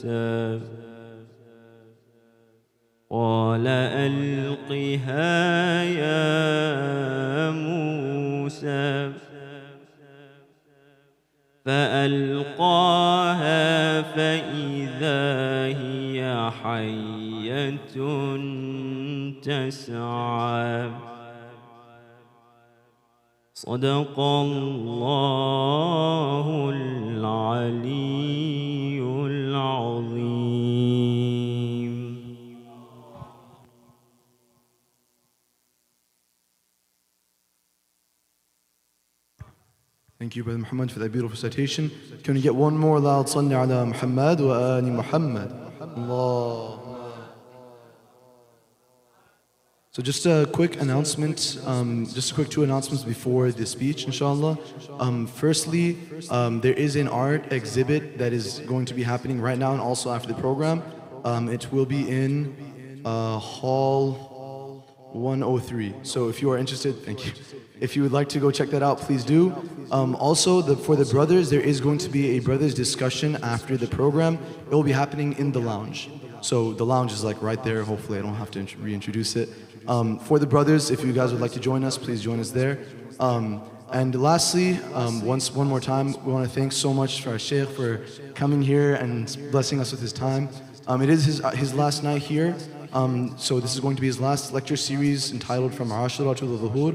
موسى قال ألقها يا موسى فألقاها فإذا هي حية تسعى صدق الله العلي العظيم. Thank you, Brother Muhammad, for that beautiful citation. Can we get one more loud Salli ala Muhammad wa ali Muhammad? Allah. So just a quick announcement, just a quick two announcements before the speech, inshallah. Firstly, there is an art exhibit that is going to be happening right now and also after the program. It will be in Hall 103. So if you are interested, thank you. If you would like to go check that out, please do. Also, for the brothers, there is going to be a brothers discussion after the program. It will be happening in the lounge. So the lounge is like right there. Hopefully I don't have to reintroduce it. For the brothers, if you guys would like to join us, please join us there. And lastly, one more time, we want to thank so much for our Sheikh for coming here and blessing us with his time. It is his last night here. So this is going to be his last lecture series entitled From Ashura to the Dhuhr.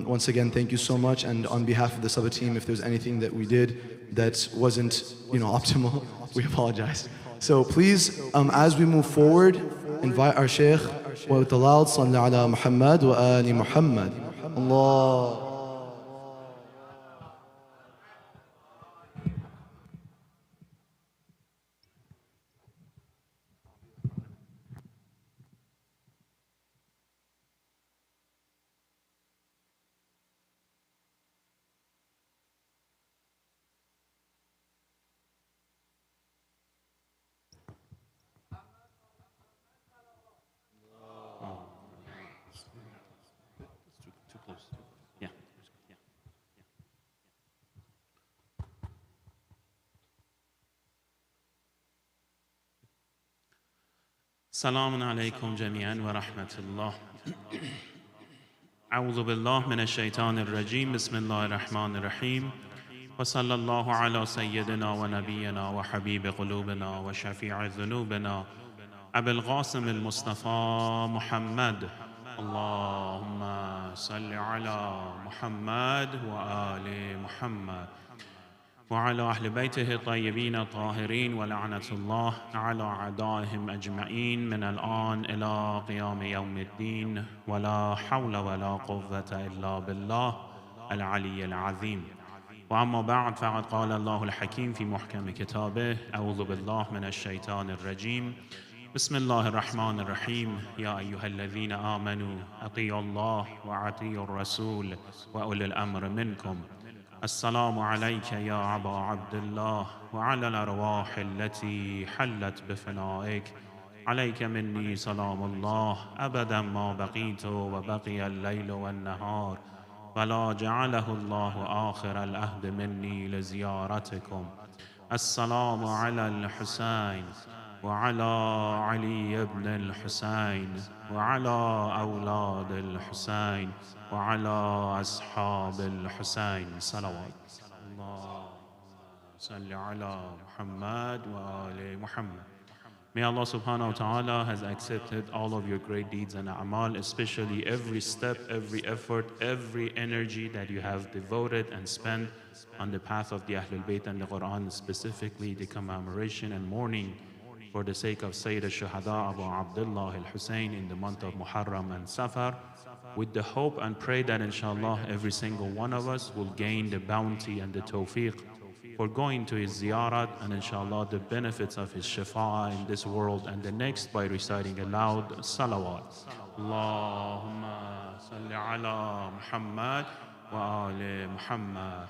Once again, thank you so much. And on behalf of the SABA team, if there's anything that we did that wasn't, optimal, we apologize. So please, as we move forward, invite our Sheikh with the loud Salli ala Muhammad wa ali Muhammad. Allah. السلام عليكم جميعا ورحمة الله. أعوذ بالله من الشيطان الرجيم. بسم الله الرحمن الرحيم. وصلى الله على سيدنا ونبينا وحبيب قلوبنا وشفيع ذنوبنا أبي القاسم المصطفى محمد. اللهم صل على محمد وآل محمد وعلى أهل بيته الطيبين الطاهرين ولعنة الله على أعدائهم أجمعين من الآن إلى قيام يوم الدين ولا حول ولا قوة إلا بالله العلي العظيم. وأما بعد فقد قال الله الحكيم في محكم كتابه أعوذ بالله من الشيطان الرجيم. بسم الله الرحمن الرحيم. يا أيها الذين آمنوا أطيعوا الله وأطيعوا الرسول وأولي الأمر منكم. السلام عليك يا أبا عبد الله وعلى الأرواح التي حلت بفنائك. عليك مني سلام الله أبدا ما بقيت وبقي الليل والنهار ولا جعله الله آخر العهد مني لزيارتكم. السلام على الحسين وعلى علي بن الحسين وعلى أولاد الحسين وعلى أصحاب الحسين صلوات. اللهم صل على محمد وآل محمد. May Allah subhanahu wa ta'ala has accepted all of your great deeds and a'mal, especially every step, every effort, every energy that you have devoted and spent on the path of the Ahlul Bayt and the Quran, specifically the commemoration and mourning for the sake of Sayyid al-Shuhada Abu Abdullah al-Hussein in the month of Muharram and Safar, with the hope and pray that inshallah every single one of us will gain the bounty and the tawfiq for going to his ziyarat and inshallah the benefits of his shafa'a in this world and the next by reciting aloud salawat. Allahumma salli ala Muhammad wa ali Muhammad.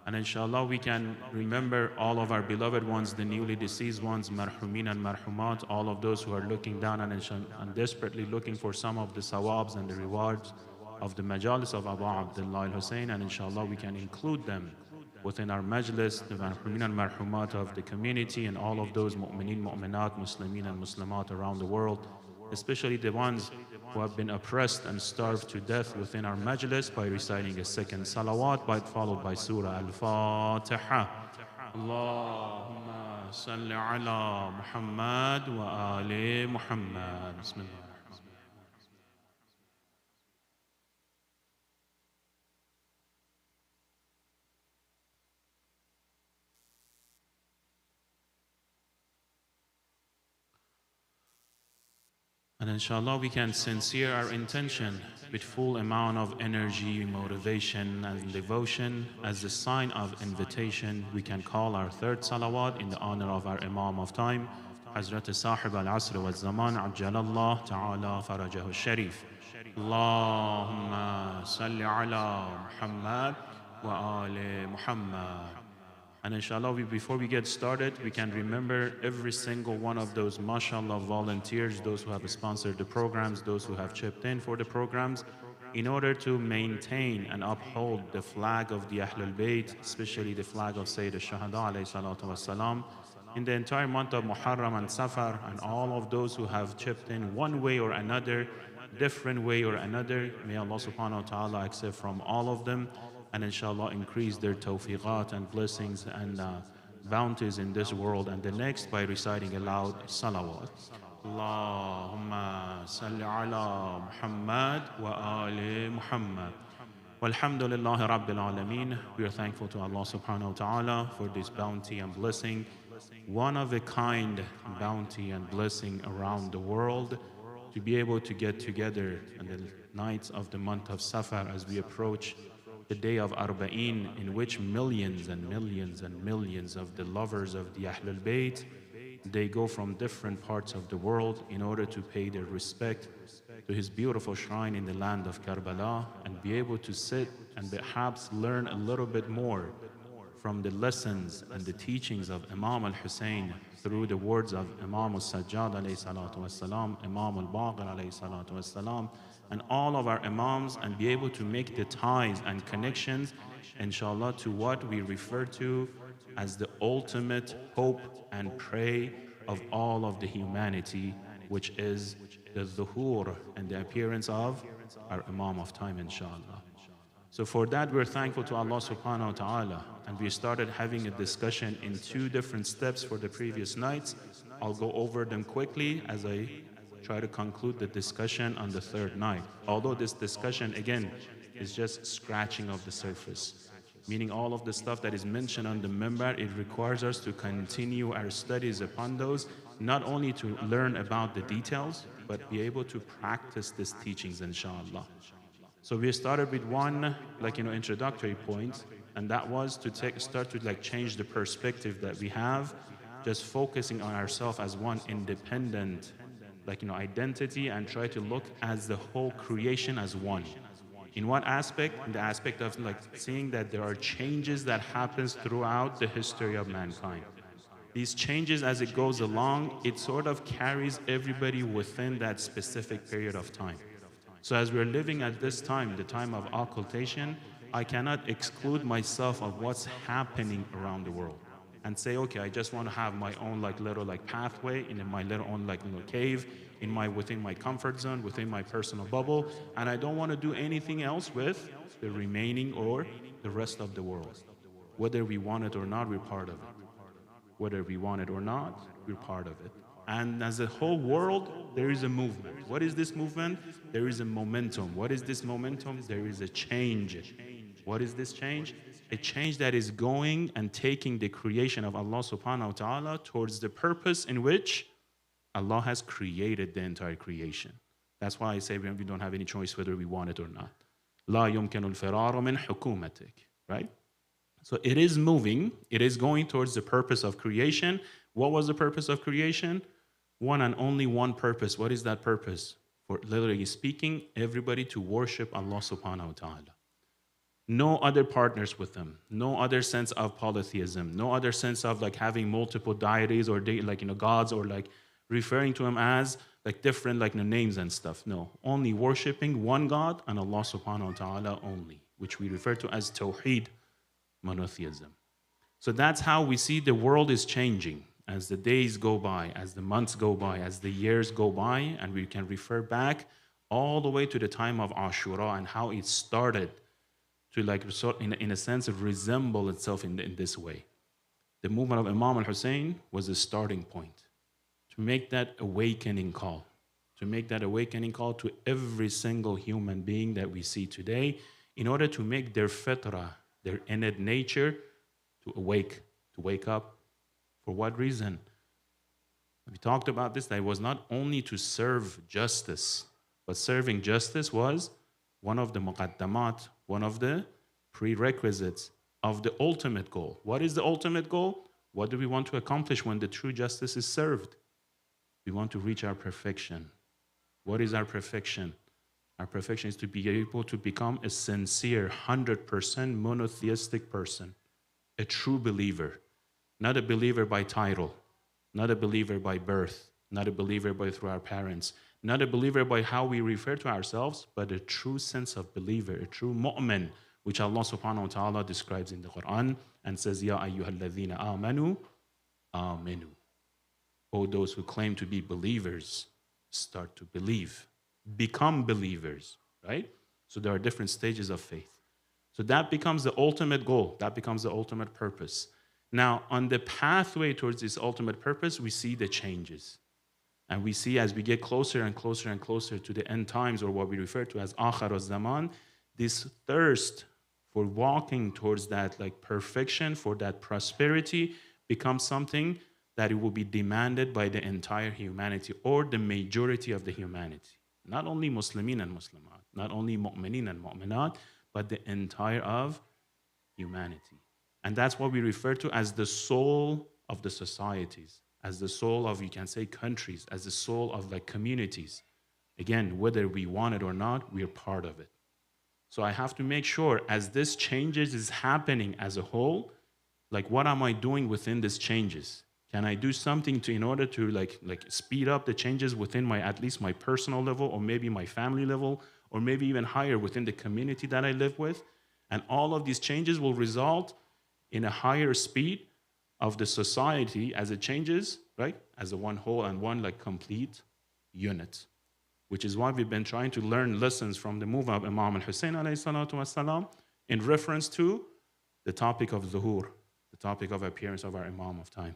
And inshallah we can remember all of our beloved ones, the newly deceased ones, marhumin and marhumat, all of those who are looking down and desperately looking for some of the sawabs and the rewards of the majalis of Abu Abdullah al-Hussein, and inshallah we can include them within our majlis, the marhumin and marhumat of the community, and all of those mu'mineen, mu'minat, muslimin and muslimat around the world, especially the ones who have been oppressed and starved to death within our majlis, by reciting a second salawat, followed by Surah Al-Fatiha. Allahumma salli ala Muhammad wa ali Muhammad. Bismillah. And inshallah, we can sincere our intention with full amount of energy, motivation, and devotion. As a sign of invitation, we can call our third salawat in the honor of our Imam of time, Hazrat Sahib al-Asr wal-Zaman, Ajjalallah ta'ala farajahu al-Sharif. Allahumma salli ala Muhammad wa ali Muhammad. And inshallah, before we get started, we can remember every single one of those, mashallah, volunteers, those who have sponsored the programs, those who have chipped in for the programs, in order to maintain and uphold the flag of the Ahlul Bayt, especially the flag of Sayyid al-Shahada alayhi salatu wasalam, in the entire month of Muharram and Safar, and all of those who have chipped in one way or another, different way or another. May Allah subhanahu wa ta'ala accept from all of them, and inshallah increase their tawfiqat and blessings and bounties in this world and the next, by reciting aloud salawat. Allahumma salli ala Muhammad wa ali Muhammad. Walhamdulillahi Rabbil Alameen. We are thankful to Allah subhanahu wa ta'ala for this bounty and blessing, one of a kind bounty and blessing around the world, to be able to get together in the nights of the month of Safar as we approach the day of Arba'in, in which millions and millions and millions of the lovers of the Ahlul Bayt, they go from different parts of the world in order to pay their respect to his beautiful shrine in the land of Karbala, and be able to sit and perhaps learn a little bit more from the lessons and the teachings of Imam al-Hussein through the words of Imam al-Sajjad alayhi salatu wassalam, Imam al-Baqir alayhi salatu wassalam, and all of our Imams, and be able to make the ties and connections, inshallah, to what we refer to as the ultimate hope and pray of all of the humanity, which is the zuhur and the appearance of our Imam of time, inshallah. So for that, we're thankful to Allah subhanahu wa ta'ala, and we started having a discussion in two different steps for the previous nights. I'll go over them quickly as I try to conclude the discussion on the third night. Although this discussion, again, is just scratching of the surface, meaning all of the stuff that is mentioned on the minbar, it requires us to continue our studies upon those, not only to learn about the details, but be able to practice these teachings, inshallah. So we started with one, introductory point, and that was to start to change the perspective that we have, just focusing on ourselves as one independent identity, and try to look as the whole creation as one. In what aspect? In the aspect of seeing that there are changes that happens throughout the history of mankind. These changes, as it goes along, it sort of carries everybody within that specific period of time. So as we're living at this time, the time of occultation, I cannot exclude myself of what's happening around the world and say, okay, I just want to have my own little pathway in my little own little cave within my comfort zone, within my personal bubble, and I don't want to do anything else with the remaining or the rest of the world. Whether we want it or not, we're part of it. Whether we want it or not, we're part of it. And as a whole world, there is a movement. What is this movement? There is a momentum. What is this momentum? There is a change. What is this change? A change that is going and taking the creation of Allah subhanahu wa ta'ala towards the purpose in which Allah has created the entire creation. That's why I say we don't have any choice whether we want it or not. لا يمكن الفرار من حكومتك. Right? So it is moving. It is going towards the purpose of creation. What was the purpose of creation? One and only one purpose. What is that purpose? For literally speaking, everybody to worship Allah subhanahu wa ta'ala. No other partners with them. No other sense of polytheism. No other sense of having multiple deities or gods, or referring to them as different names and stuff. No, only worshiping one God and Allah subhanahu wa ta'ala only, which we refer to as Tawheed. monotheism. So that's how we see the world is changing as the days go by, as the months go by, as the years go by, and we can refer back all the way to the time of Ashura and how it started to, like, sort in a sense of resemble itself in this way. The movement of Imam al-Hussein was a starting point to make that awakening call, to make that awakening call to every single human being that we see today, in order to make their fitrah, their innate nature, to wake up. For what reason? We talked about this, that it was not only to serve justice, but serving justice was one of the muqaddamat, one of the prerequisites of the ultimate goal. What is the ultimate goal? What do we want to accomplish when the true justice is served? We want to reach our perfection. What is our perfection? Our perfection is to be able to become a sincere, 100% monotheistic person, a true believer, not a believer by title, not a believer by birth, not a believer by through our parents, not a believer by how we refer to ourselves, but a true sense of believer, a true mu'min, which Allah subhanahu wa ta'ala describes in the Quran and says, Ya ayyuhalladhina amanu, aminu. Oh, those who claim to be believers, start to believe. Become believers, right? So there are different stages of faith. So that becomes the ultimate goal. That becomes the ultimate purpose. Now, on the pathway towards this ultimate purpose, we see the changes. And we see as we get closer and closer and closer to the end times, or what we refer to as akhir al-zaman, this thirst for walking towards that, like, perfection, for that prosperity, becomes something that it will be demanded by the entire humanity, or the majority of the humanity. Not only Muslimin and Muslimat, not only Mu'minin and Mu'minat, but the entire of humanity. And that's what we refer to as the soul of the societies, as the soul of, you can say, countries, as the soul of, like, communities. Again, whether we want it or not, we're part of it. So I have to make sure, as this changes is happening as a whole, like, what am I doing within these changes? Can I do something in order to like speed up the changes within at least my personal level, or maybe my family level, or maybe even higher within the community that I live with? And all of these changes will result in a higher speed of the society as it changes, right? As a one whole and one, like, complete unit. Which is why we've been trying to learn lessons from the movement of Imam al-Hussein alayhi salatu wasalam in reference to the topic of zuhur, the topic of appearance of our Imam of time.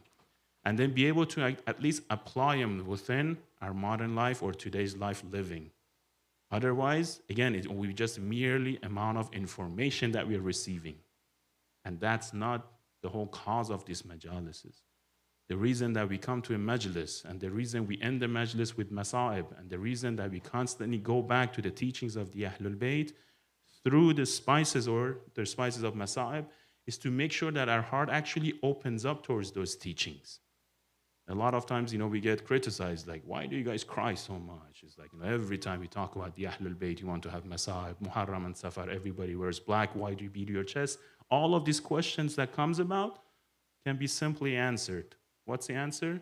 And then be able to at least apply them within our modern life or today's life living. Otherwise, again, it will be just merely amount of information that we are receiving. And that's not the whole cause of these majalises. The reason that we come to a majlis, and the reason we end the majlis with masa'ib, and the reason that we constantly go back to the teachings of the Ahlul Bayt through the spices or the spices of masa'ib, is to make sure that our heart actually opens up towards those teachings. A lot of times, we get criticized, like, why do you guys cry so much? It's like, every time we talk about the Ahlul Bayt, you want to have Masa'ib, Muharram and Safar, everybody wears black, why do you beat your chest? All of these questions that comes about can be simply answered. What's the answer?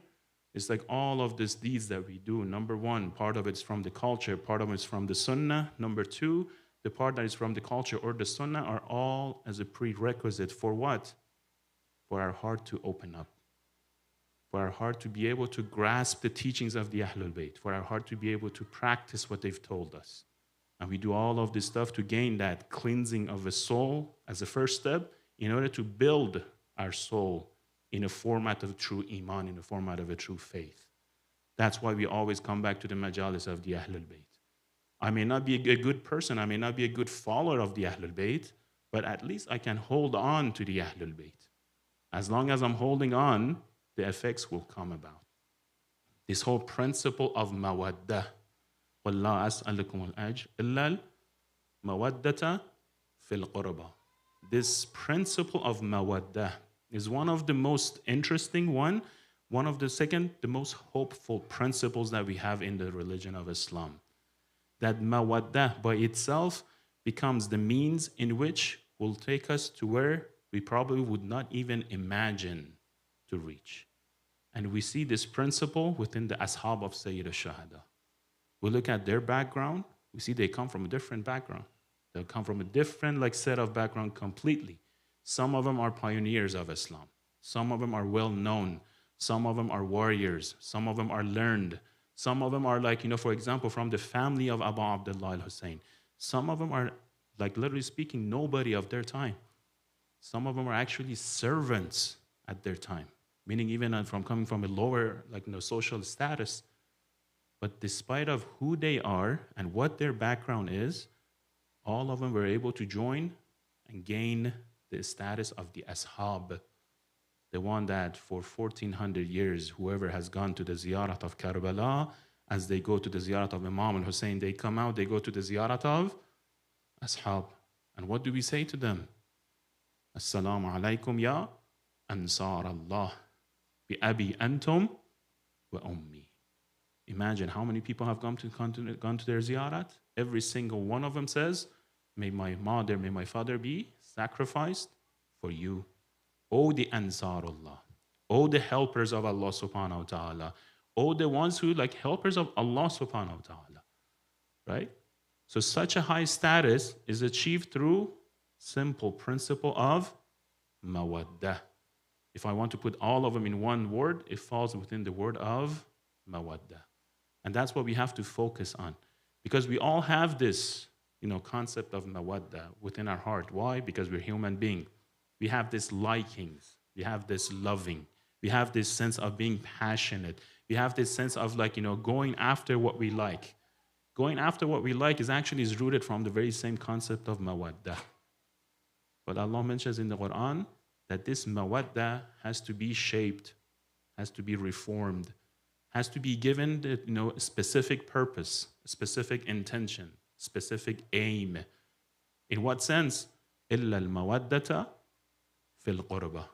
It's like all of these deeds that we do. Number one, part of it's from the culture, part of it's from the sunnah. Number two, the part that is from the culture or the sunnah are all as a prerequisite for what? For our heart to open up. For our heart to be able to grasp the teachings of the Ahlul Bayt, for our heart to be able to practice what they've told us. And we do all of this stuff to gain that cleansing of a soul as a first step in order to build our soul in a format of true iman, in a format of a true faith. That's why we always come back to the majalis of the Ahlul Bayt. I may not be a good person, I may not be a good follower of the Ahlul Bayt, but at least I can hold on to the Ahlul Bayt. As long as I'm holding on, the effects will come about. This whole principle of mawaddah. وَاللَّهَ أَسْأَلُكُمُ الْأَجْرَ إِلَّا الْمَوَدَّةَ فِي الْقُرْبَى. This principle of mawaddah is one of the most interesting one of the most hopeful principles that we have in the religion of Islam. That mawaddah by itself becomes the means in which will take us to where we probably would not even imagine to reach. And we see this principle within the ashab of Sayyid al-Shahada. We look at their background, we see they come from a different background. They come from a different set of background completely. Some of them are pioneers of Islam. Some of them are well known. Some of them are warriors. Some of them are learned. Some of them are like, for example, from the family of Abu Abdullah al-Hussein. Some of them are, like literally speaking, nobody of their time. Some of them are actually servants at their time, meaning even from coming from a lower social status. But despite of who they are and what their background is, all of them were able to join and gain the status of the ashab, the one that for 1400 years, whoever has gone to the ziyarat of Karbala, as they go to the ziyarat of Imam al-Hussein, they come out, they go to the ziyarat of ashab. And what do we say to them? Assalamu alaikum ya ansar Allah, bi abi antum wa ummi. Imagine how many people have gone to their ziyarat. Every single one of them says, may my mother, may my father be sacrificed for you. Oh, the Ansarullah. Oh, the helpers of Allah subhanahu wa ta'ala. Oh, the ones who helpers of Allah subhanahu wa ta'ala. Right? So such a high status is achieved through simple principle of mawaddah. If I want to put all of them in one word, it falls within the word of mawaddah. And that's what we have to focus on. Because we all have this, concept of mawaddah within our heart. Why? Because we're human beings. We have this likings. We have this loving. We have this sense of being passionate. We have this sense of going after what we like. Going after what we like is rooted from the very same concept of mawaddah. But Allah mentions in the Quran that this mawaddah has to be shaped, has to be reformed, has to be given a specific purpose, a specific intention, specific aim. In what sense? إِلَّا الْمَوَدَّةَ فِي الْقُرْبَةِ.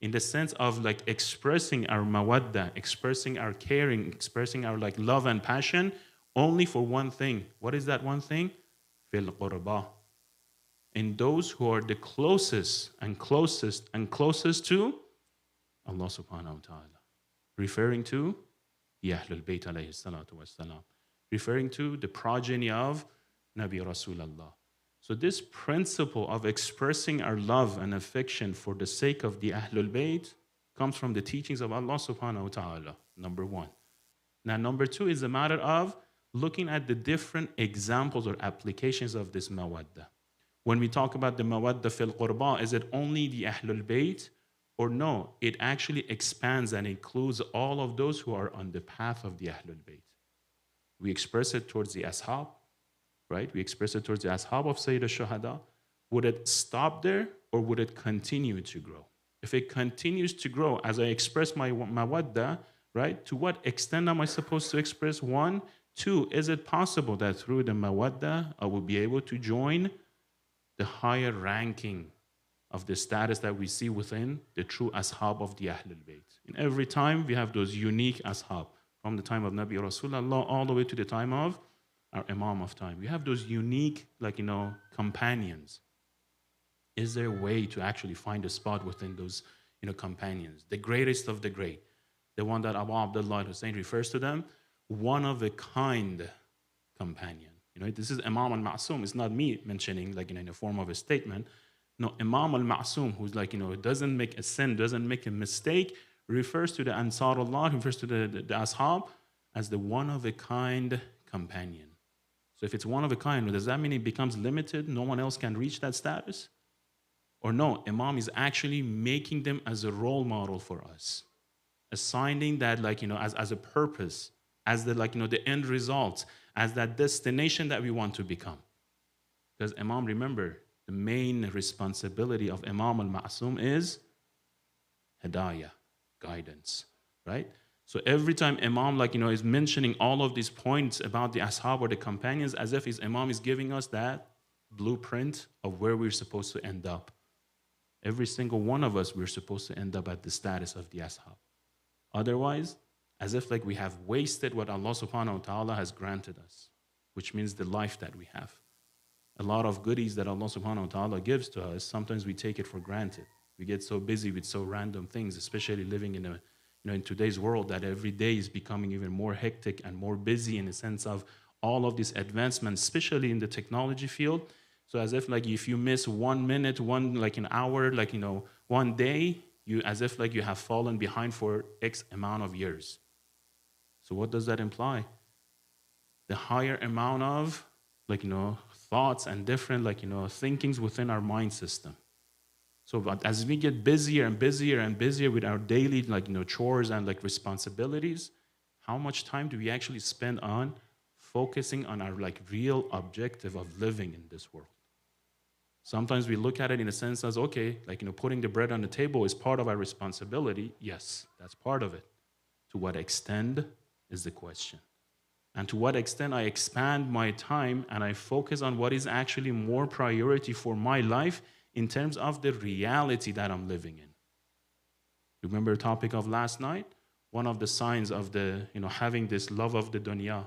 In the sense of expressing our mawaddah, expressing our caring, expressing our love and passion only for one thing. What is that one thing? فِي الْقُرْبَةِ. In those who are the closest and closest and closest to Allah subhanahu wa ta'ala. Referring to Ahlul Bayt alayhi salatu wassalam. Referring to the progeny of Nabi Rasulallah. So this principle of expressing our love and affection for the sake of the Ahlul Bayt comes from the teachings of Allah subhanahu wa ta'ala, number one. Now, number two is a matter of looking at the different examples or applications of this mawaddah. When we talk about the mawaddah fil qurba, is it only the Ahlul Bayt? Or no, it actually expands and includes all of those who are on the path of the Ahlul Bayt. We express it towards the ashab, right? We express it towards the ashab of Sayyid al-Shuhada. Would it stop there or would it continue to grow? If it continues to grow, as I express my mawaddah, right? To what extent am I supposed to express? One. Two, is it possible that through the mawaddah, I will be able to join the higher ranking of the status that we see within the true ashab of the Ahlul Bayt? In every time, we have those unique ashab. From the time of Nabi Rasulullah all the way to the time of our Imam of time. We have those unique, companions. Is there a way to actually find a spot within those, companions? The greatest of the great. The one that Abu Abdullah al-Hussein refers to them, one of a kind companion. This is Imam al-Ma'sum. It's not me mentioning, in the form of a statement. No, Imam al-Ma'sum, who's doesn't make a sin, doesn't make a mistake, refers to the Ansarullah, refers to the Ashab as the one-of-a-kind companion. So if it's one of a kind, does that mean it becomes limited? No one else can reach that status? Or no, Imam is actually making them as a role model for us, assigning that as a purpose, as the end result, as that destination that we want to become. Because Imam, remember, the main responsibility of Imam al-Ma'sum is hidayah, guidance, right? So every time Imam, is mentioning all of these points about the ashab or the companions, as if his Imam is giving us that blueprint of where we're supposed to end up. Every single one of us, we're supposed to end up at the status of the ashab. Otherwise, as if we have wasted what Allah subhanahu wa ta'ala has granted us, which means the life that we have. A lot of goodies that Allah subhanahu wa ta'ala gives to us, sometimes we take it for granted. We get so busy with so random things, especially living in today's world, that every day is becoming even more hectic and more busy in the sense of all of these advancements, especially in the technology field, So as if like if you miss 1 minute, one like an hour, like one day, you as if like you have fallen behind for X amount of years. So what does that imply? The higher amount of like thoughts and different like thinkings within our mind system. So but as we get busier and busier and busier with our daily like chores and like responsibilities, how much time do we actually spend on focusing on our like real objective of living in this world? Sometimes we look at it in a sense as, okay, like putting the bread on the table is part of our responsibility. Yes, that's part of it. To what extent is the question. And to what extent I expand my time and I focus on what is actually more priority for my life in terms of the reality that I'm living in. Remember the topic of last night? One of the signs of the, having this love of the dunya,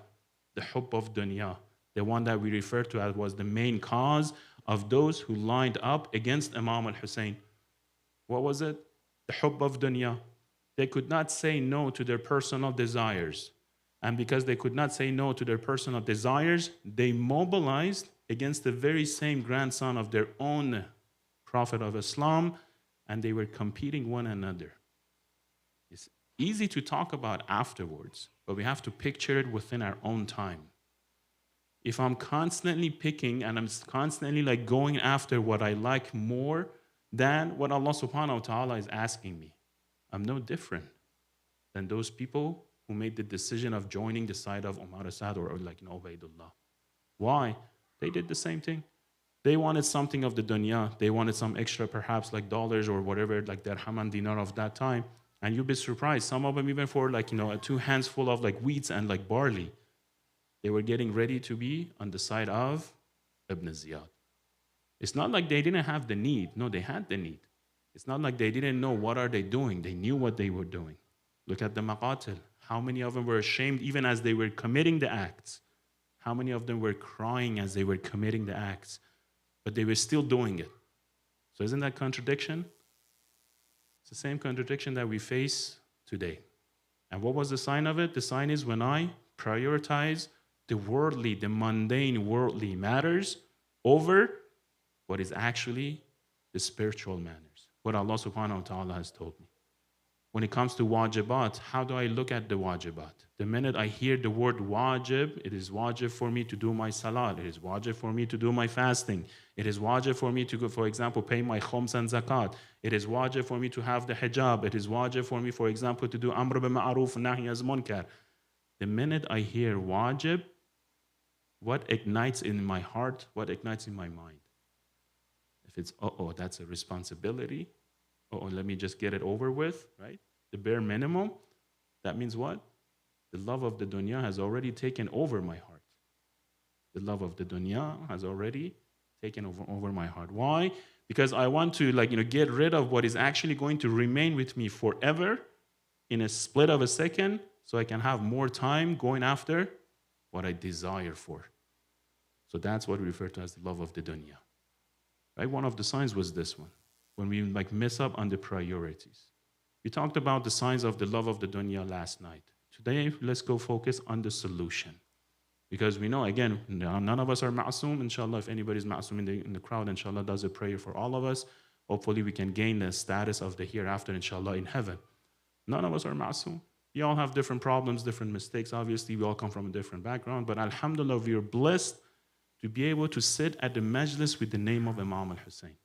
the hubb of dunya, the one that we refer to as was the main cause of those who lined up against Imam al-Hussein. What was it? The hubb of dunya. They could not say no to their personal desires. And because they could not say no to their personal desires, they mobilized against the very same grandson of their own Prophet of Islam, and they were competing one another. It's easy to talk about afterwards, but we have to picture it within our own time. If I'm constantly picking and I'm constantly like going after what I like more than what Allah subhanahu wa ta'ala is asking me, I'm no different than those people who made the decision of joining the side of Umar Asad or like Ubaidullah. Why? They did the same thing. They wanted something of the dunya. They wanted some extra, perhaps like dollars or whatever, like dirham and dinar of that time. And you'd be surprised. Some of them even for like, 2 hands full of like wheats and like barley. They were getting ready to be on the side of Ibn Ziyad. It's not like they didn't have the need. No, they had the need. It's not like they didn't know what are they doing. They knew what they were doing. Look at the maqatil. How many of them were ashamed even as they were committing the acts? How many of them were crying as they were committing the acts? But they were still doing it. So isn't that contradiction? It's the same contradiction that we face today. And what was the sign of it? The sign is when I prioritize the worldly, the mundane worldly matters over what is actually the spiritual matters, what Allah subhanahu wa ta'ala has told me. When it comes to wajibat, how do I look at the wajibat? The minute I hear the word wajib, it is wajib for me to do my salat. It is wajib for me to do my fasting. It is wajib for me to go, for example, pay my khums and zakat. It is wajib for me to have the hijab. It is wajib for me, for example, to do amr bil ma'ruf and nahi az munkar. The minute I hear wajib, what ignites in my heart? What ignites in my mind? If it's, that's a responsibility. Let me just get it over with, right? The bare minimum. That means what? The love of the dunya has already taken over my heart. The love of the dunya has already taken over my heart. Why? Because I want to get rid of what is actually going to remain with me forever in a split of a second so I can have more time going after what I desire for. So that's what we refer to as the love of the dunya. Right? One of the signs was this one. When we mess up on the priorities. We talked about the signs of the love of the dunya last night. Today, let's go focus on the solution. Because we know, again, none of us are ma'asum. Inshallah, if anybody's ma'asum in the crowd, inshallah, does a prayer for all of us. Hopefully, we can gain the status of the hereafter, inshallah, in heaven. None of us are ma'asum. We all have different problems, different mistakes. Obviously, we all come from a different background. But alhamdulillah, we are blessed to be able to sit at the majlis with the name of Imam al-Hussein.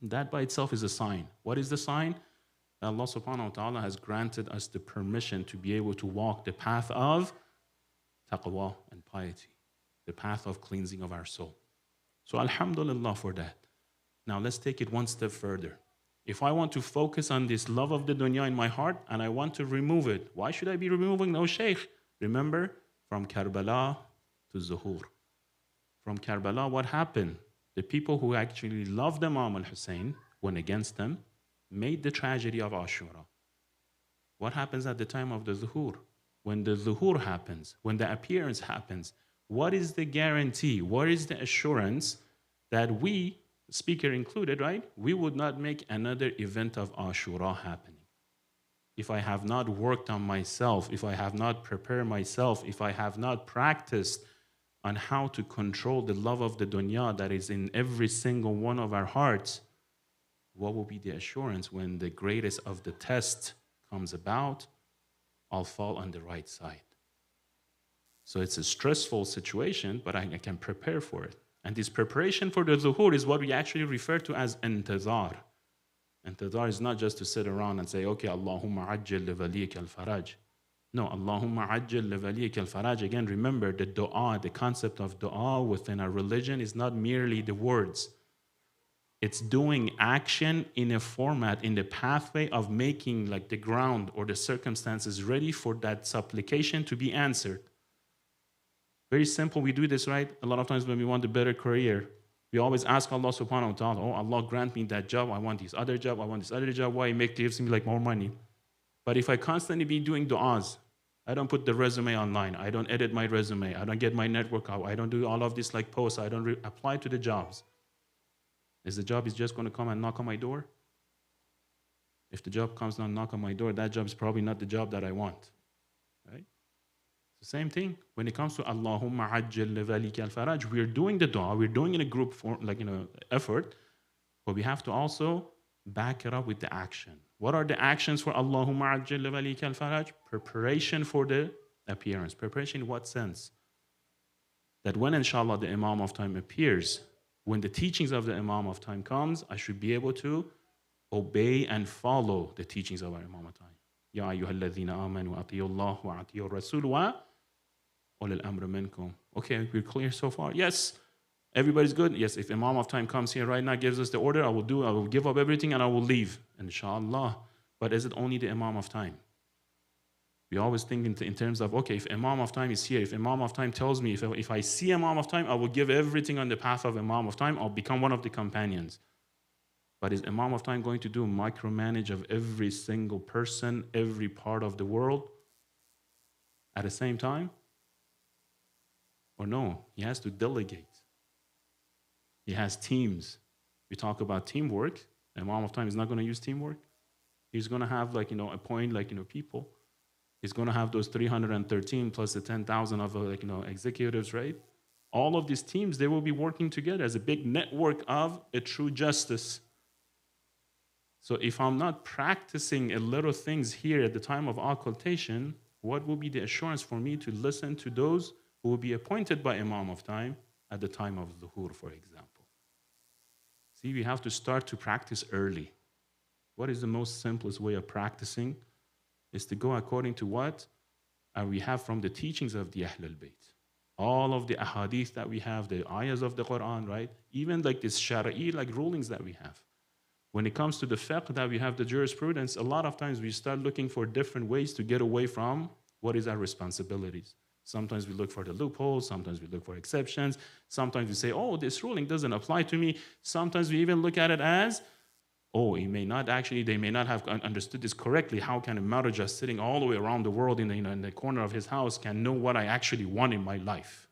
That by itself is a sign. What is the sign? That Allah subhanahu wa ta'ala has granted us the permission to be able to walk the path of taqwa and piety, the path of cleansing of our soul. So alhamdulillah for that. Now let's take it one step further. If I want to focus on this love of the dunya in my heart and I want to remove it, why should I be removing? No, Sheikh. Remember, from Karbala to Zuhur. From Karbala, what happened? The people who actually loved Imam al-Hussein went against them, made the tragedy of Ashura. What happens at the time of the Zuhur? When the Zuhur happens, when the appearance happens, what is the guarantee? What is the assurance that we, speaker included, right? We would not make another event of Ashura happening. If I have not worked on myself, if I have not prepared myself, if I have not practiced on how to control the love of the dunya that is in every single one of our hearts, what will be the assurance when the greatest of the test comes about? I'll fall on the right side. So it's a stressful situation, but I can prepare for it. And this preparation for the zuhur is what we actually refer to as intizar. Intizar is not just to sit around and say, okay, Allahumma ajjal li waliyik al-faraj. No, Allahumma ajjal li waliyik al-faraj. Again, remember the dua, the concept of dua within our religion is not merely the words. It's doing action in a format, in the pathway of making like the ground or the circumstances ready for that supplication to be answered. Very simple, we do this, right? A lot of times when we want a better career, we always ask Allah subhanahu wa ta'ala, oh, Allah grant me that job, I want this other job, I want this other job, why gives me like more money? But if I constantly be doing du'as, I don't put the resume online, I don't edit my resume, I don't get my network out, I don't do all of this like posts, I don't apply to the jobs. Is the job is just going to come and knock on my door? If the job comes and knock on my door, that job is probably not the job that I want, right? The same thing when it comes to Allahumma ajjal li waliyik al-faraj. We're doing the dua, we're doing in a group form, like effort, but we have to also back it up with the action. What are the actions for Allahumma ajjal li waliyik al-faraj? Preparation for the appearance. Preparation in what sense? That when inshallah the Imam of time appears, when the teachings of the Imam of time comes, I should be able to obey and follow the teachings of our Imam of time. Ya ayyuhalladhina amanu atiyu Allah wa atiyu Rasul wa ulil amr minkum. Okay, we're clear so far? Yes. Everybody's good? Yes, if Imam of time comes here right now, gives us the order, I will give up everything and I will leave, inshallah. But is it only the Imam of time? We always think in terms of, okay, if Imam of time is here, if Imam of time tells me, if I see Imam of time, I will give everything on the path of Imam of time, I'll become one of the companions. But is Imam of time going to do micromanage of every single person, every part of the world at the same time? Or no, he has to delegate. He has teams. We talk about teamwork. Imam of time is not going to use teamwork. He's going to have appoint people. He's going to have those 313 plus the 10,000 of executives, right? All of these teams, they will be working together as a big network of a true justice. So if I'm not practicing a little things here at the time of occultation, what will be the assurance for me to listen to those who will be appointed by Imam of time at the time of Zuhur, for example? See, we have to start to practice early. What is the most simplest way of practicing? Is to go according to what we have from the teachings of the Ahlul Bayt. All of the ahadith that we have, the ayahs of the Quran, right? Even like this shara'i, like rulings that we have. When it comes to the fiqh that we have, the jurisprudence, a lot of times we start looking for different ways to get away from what is our responsibilities. Sometimes we look for the loopholes, sometimes we look for exceptions, sometimes we say, oh, this ruling doesn't apply to me. Sometimes we even look at it as, oh, they may not have understood this correctly. How can a Marja sitting all the way around the world in the corner of his house can know what I actually want in my life?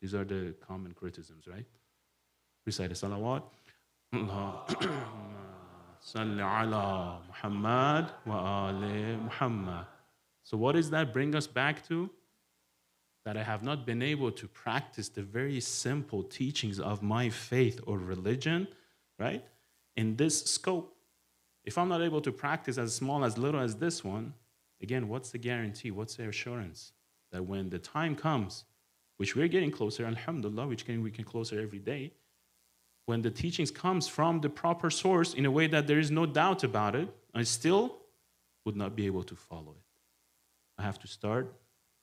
These are the common criticisms, right? Recite a salawat. Salli ala Muhammad wa ali Muhammad. So what does that bring us back to? That I have not been able to practice the very simple teachings of my faith or religion, right? In this scope. If I'm not able to practice as small, as little as this one, again, what's the guarantee? What's the assurance that when the time comes, which we're getting closer, alhamdulillah, we can closer every day, when the teachings comes from the proper source in a way that there is no doubt about it, I still would not be able to follow it. I have to start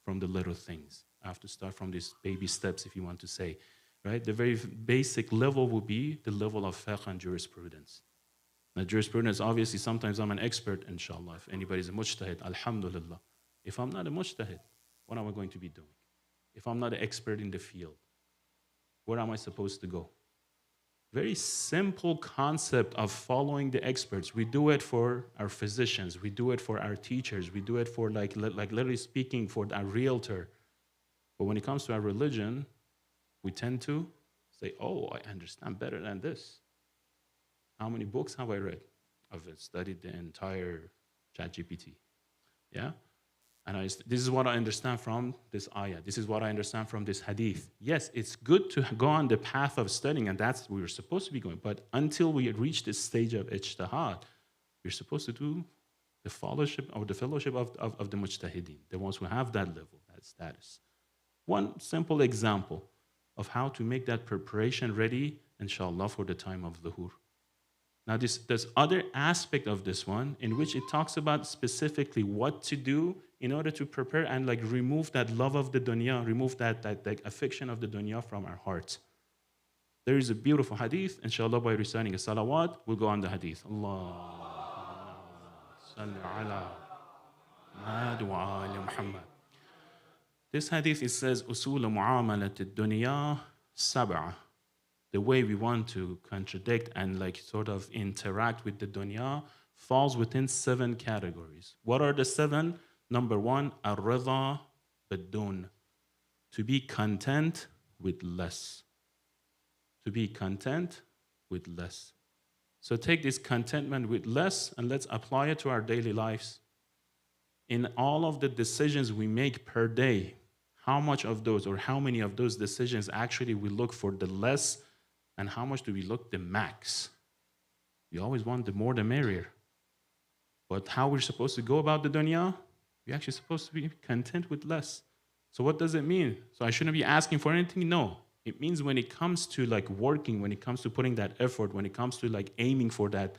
from the little things. I have to start from these baby steps, if you want to say. Right? The very basic level will be the level of fiqh and jurisprudence. Now, jurisprudence, obviously, sometimes I'm an expert, inshallah. If anybody's a mujtahid, alhamdulillah. If I'm not a mujtahid, what am I going to be doing? If I'm not an expert in the field, where am I supposed to go? Very simple concept of following the experts. We do it for our physicians. We do it for our teachers. We do it for, like literally speaking, for our realtor. But when it comes to our religion, we tend to say, oh, I understand better than this. How many books have I read? I've studied the entire ChatGPT. Yeah? And this is what I understand from this ayah. This is what I understand from this hadith. Yes, it's good to go on the path of studying, and that's where we're supposed to be going. But until we reach this stage of ijtihad, we're supposed to do the fellowship of the mujtahideen, the ones who have that level, that status. One simple example of how to make that preparation ready, inshallah, for the time of dhuhr. Now, there's other aspect of this one in which it talks about specifically what to do in order to prepare and like remove that love of the dunya, remove that affection of the dunya from our hearts. There is a beautiful hadith, inshallah, by reciting a salawat, we'll go on the hadith. Allah salli ala Muhammad. This hadith, it says, usul mu'amalat ad-dunya sab'a. The way we want to contradict and like sort of interact with the dunya falls within 7 categories. What are the 7? Number 1, ar-ridha bid-dun. To be content with less. To be content with less. So take this contentment with less and let's apply it to our daily lives. In all of the decisions we make per day, how much of those or how many of those decisions actually we look for the less, and how much do we look the max? We always want the more the merrier. But how we're supposed to go about the dunya? We're actually supposed to be content with less. So what does it mean? So I shouldn't be asking for anything? No. It means when it comes to like working, when it comes to putting that effort, when it comes to like aiming for that,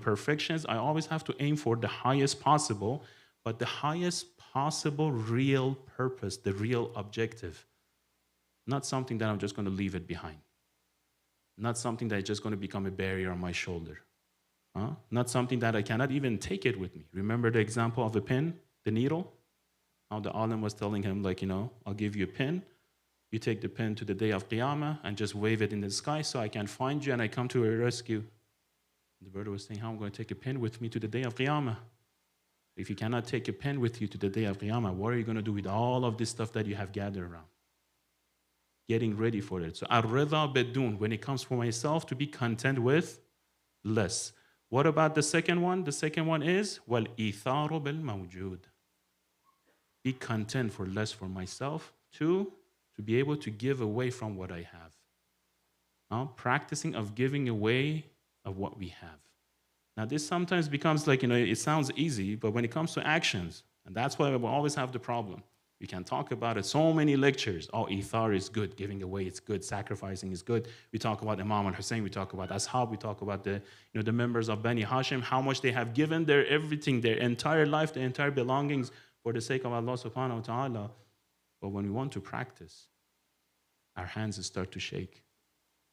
perfections, I always have to aim for the highest possible, but the highest possible real purpose, the real objective. Not something that I'm just going to leave it behind. Not something that is just going to become a barrier on my shoulder. Not something that I cannot even take it with me. Remember the example of a pin, the needle? How the alim was telling him, like, I'll give you a pin. You take the pin to the day of Qiyamah and just wave it in the sky so I can find you and I come to your rescue. The brother was saying, how am I going to take a pin with me to the day of Qiyamah? If you cannot take a pin with you to the day of Qiyamah, what are you going to do with all of this stuff that you have gathered around? Getting ready for it. So ar-ridha bid-dun, when it comes for myself, to be content with less. What about the second one? The second one is wal-itharu bil-mawjud. Be content for less for myself. 2, to be able to give away from what I have. Practicing of giving away of what we have. Now this sometimes becomes like, it sounds easy, but when it comes to actions, and that's why we always have the problem. We can talk about it, so many lectures. Oh, ithar is good, giving away is good, sacrificing is good. We talk about Imam al-Hussein, we talk about Ashab, we talk about the members of Bani Hashim, how much they have given their everything, their entire life, their entire belongings for the sake of Allah subhanahu wa ta'ala. But when we want to practice, our hands start to shake.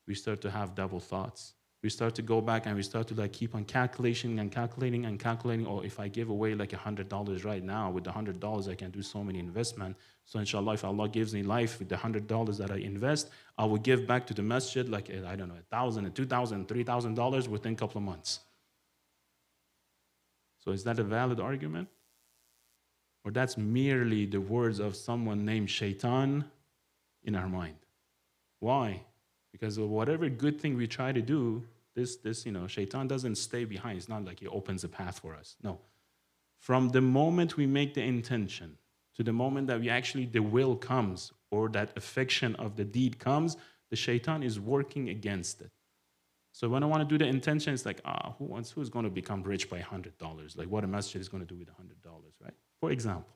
We start to have double thoughts. We start to go back and we start to like keep on calculating and calculating and calculating. Oh, if I give away like $100 right now, with the $100 I can do so many investments. So inshallah, if Allah gives me life with the $100 that I invest, I will give back to the masjid like, I don't know, $1,000, $2,000, $3,000 within a couple of months. So is that a valid argument? Or that's merely the words of someone named Shaitan in our mind? Why? Because of whatever good thing we try to do, this Shaitan doesn't stay behind. It's not like he opens a path for us. No. From the moment we make the intention to the moment that the will comes or that affection of the deed comes, the Shaitan is working against it. So when I want to do the intention, it's like, who's going to become rich by $100? Like what a masjid is going to do with $100, right? For example.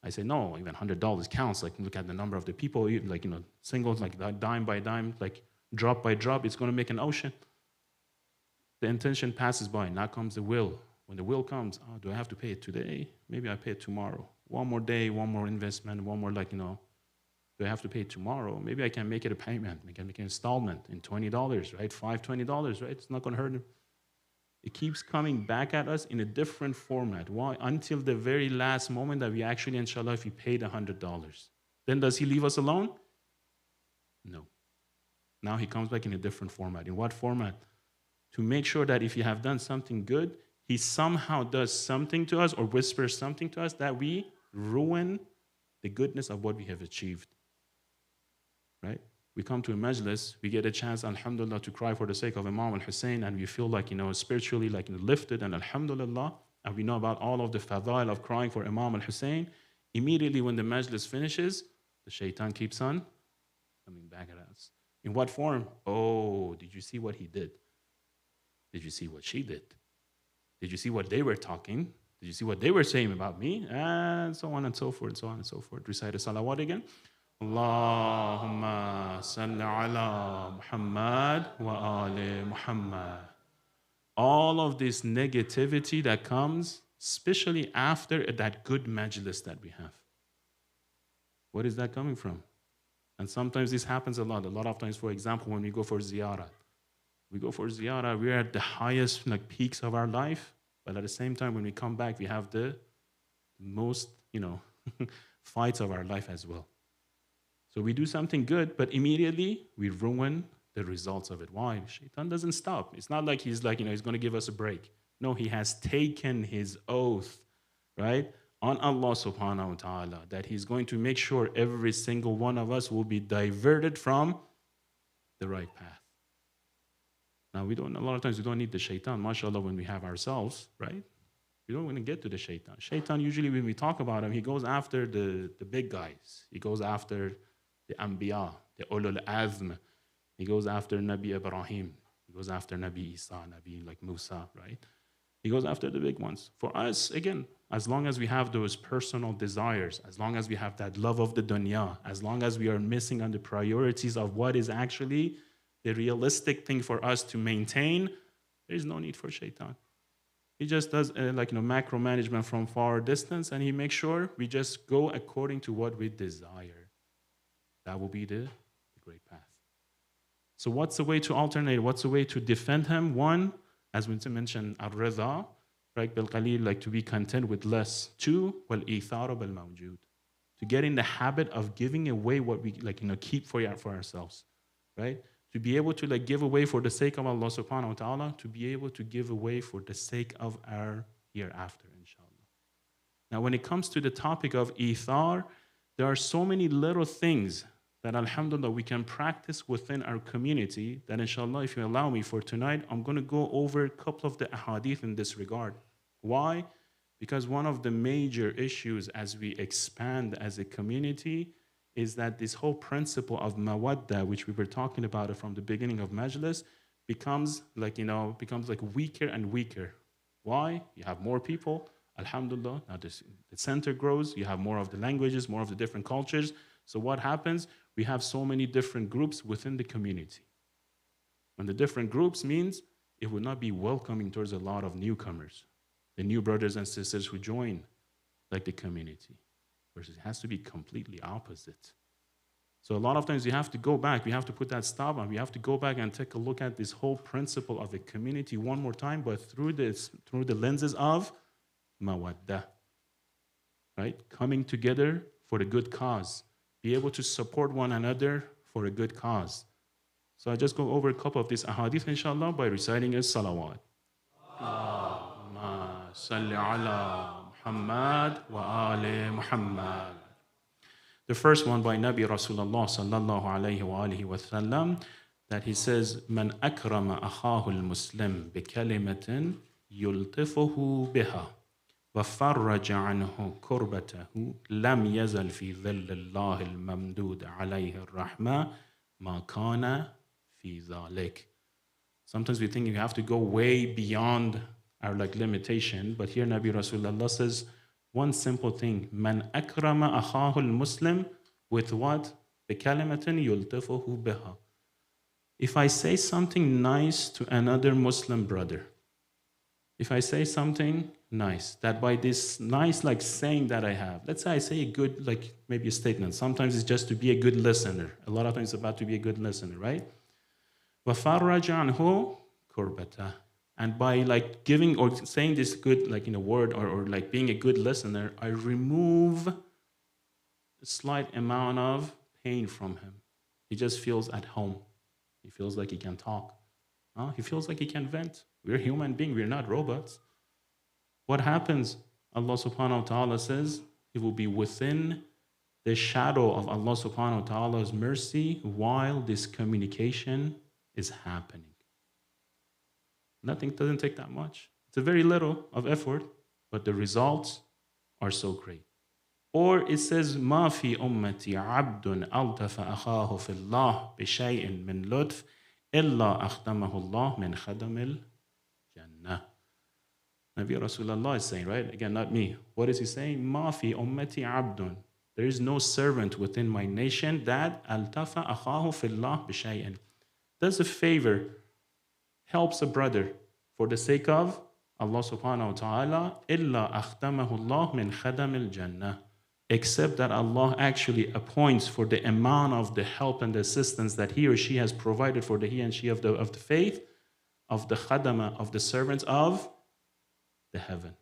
I say, no, even $100 counts. Like, look at the number of the people, like, singles, like dime by dime, like drop by drop, it's going to make an ocean. The intention passes by. Now comes the will. When the will comes, do I have to pay it today? Maybe I pay it tomorrow. One more day, one more investment, one more, do I have to pay it tomorrow? Maybe I can make it a payment. I can make an installment in $20, right? $20, right? It's not going to hurt him. It keeps coming back at us in a different format. Why? Until the very last moment that we actually, inshallah, if we pay the $100. Then does he leave us alone? No. Now he comes back in a different format. In what format? To make sure that if you have done something good, he somehow does something to us or whispers something to us that we ruin the goodness of what we have achieved. Right? We come to a majlis, we get a chance, alhamdulillah, to cry for the sake of Imam al-Hussein, and we feel like, spiritually like lifted, and alhamdulillah, and we know about all of the fadail of crying for Imam al-Hussein, immediately when the majlis finishes, the shaitan keeps on coming back at us. In what form? Oh, did you see what he did? Did you see what she did? Did you see what they were talking? Did you see what they were saying about me? And so on and so forth, so on and so forth. Recite a salawat again. Allahumma salli ala Muhammad wa ali Muhammad. All of this negativity that comes, especially after that good majlis that we have. What is that coming from? And sometimes this happens a lot. A lot of times, for example, when we go for ziyarah, we're at the highest peaks of our life, but at the same time, when we come back, we have the most, fights of our life as well. So we do something good, but immediately we ruin the results of it. Why? Shaitan doesn't stop. It's not like he's he's going to give us a break. No, he has taken his oath, right, on Allah subhanahu wa ta'ala, that he's going to make sure every single one of us will be diverted from the right path. Now, a lot of times we don't need the shaitan, mashallah, when we have ourselves, right? We don't want to get to the shaitan. Shaitan, usually when we talk about him, he goes after the big guys. He goes after the anbiya, the ulul azm. He goes after Nabi Ibrahim. He goes after Nabi Isa, Nabi like Musa, right? He goes after the big ones. For us, again, as long as we have those personal desires, as long as we have that love of the dunya, as long as we are missing on the priorities of what is actually the realistic thing for us to maintain, there is no need for shaitan. He just does macro management from far distance, and he makes sure we just go according to what we desire. That will be the great path. So what's the way to alternate? What's the way to defend him? One, as we mentioned, ar-ridha, right, bil-qalil, like to be content with less. Two, wal-ithara bil-mawjud, to get in the habit of giving away what we keep for ourselves, right? To be able to give away for the sake of Allah subhanahu wa ta'ala, to be able to give away for the sake of our hereafter, inshallah. Now, when it comes to the topic of ithar, there are so many little things that alhamdulillah we can practice within our community that inshallah, if you allow me for tonight, I'm going to go over a couple of the ahadith in this regard. Why? Because one of the major issues as we expand as a community is that this whole principle of mawadda, which we were talking about it from the beginning of Majlis, becomes weaker and weaker. Why? You have more people, alhamdulillah, now the center grows, you have more of the languages, more of the different cultures. So what happens? We have so many different groups within the community. And the different groups means it would not be welcoming towards a lot of newcomers, the new brothers and sisters who join the community. Versus it has to be completely opposite. So a lot of times we have to go back, we have to put that stop on, we have to go back and take a look at this whole principle of a community one more time, but through the lenses of mawaddah, right? Coming together for a good cause. Be able to support one another for a good cause. So I just go over a couple of these ahadith, inshallah, by reciting a salawat. Allahumma salli ala Muhammad wa ali Muhammad. The first one by Nabi Rasulullah sallallahu alayhi wa alihi wa sallam, that he says, Man akrama akhahu al-muslim bi kalimatin yultifuhu biha wa farraja anhu kurbatahu lam yazal fi dhill Allah al-mamdud alayhi ar-rahma ma kana fi dhalik. Sometimes we think you have to go way beyond our limitation, but here Nabi Rasulullah says one simple thing: Man akrama akhahu al-muslim, with what? Bikalimatin yultifuhu biha. If I say something nice to another Muslim brother, if I say something nice, that by this nice saying that I have, let's say I say a good maybe a statement. Sometimes it's just to be a good listener. A lot of times it's about to be a good listener, right? وَفَرَّجَ عَنْهُ كُرْبَتَهُ. And by giving or saying this good word or being a good listener, I remove a slight amount of pain from him. He just feels at home. He feels like he can talk. He feels like he can vent. We're human beings, we're not robots. What happens? Allah subhanahu wa ta'ala says he will be within the shadow of Allah subhanahu wa ta'ala's mercy while this communication is happening. Nothing doesn't take that much. It's a very little of effort. but the results are so great. Or it says, ما في أمتي عبد ألطف أخاه في الله بشيء من لطف إلا أخدمه الله من خدم الجنة. Nabi Rasulullah is saying, right? Again, not me. What is he saying? ما في أمتي عبد. There is no servant within my nation that ألطف أخاه في الله بشيء. Does a favor, helps a brother for the sake of Allah subhanahu wa ta'ala, إلا أخدمه الله من خدم الجنة. Except that Allah actually appoints for the amount of the help and the assistance that he or she has provided for the he and she of the faith, of the khadama, of the servants of the heaven.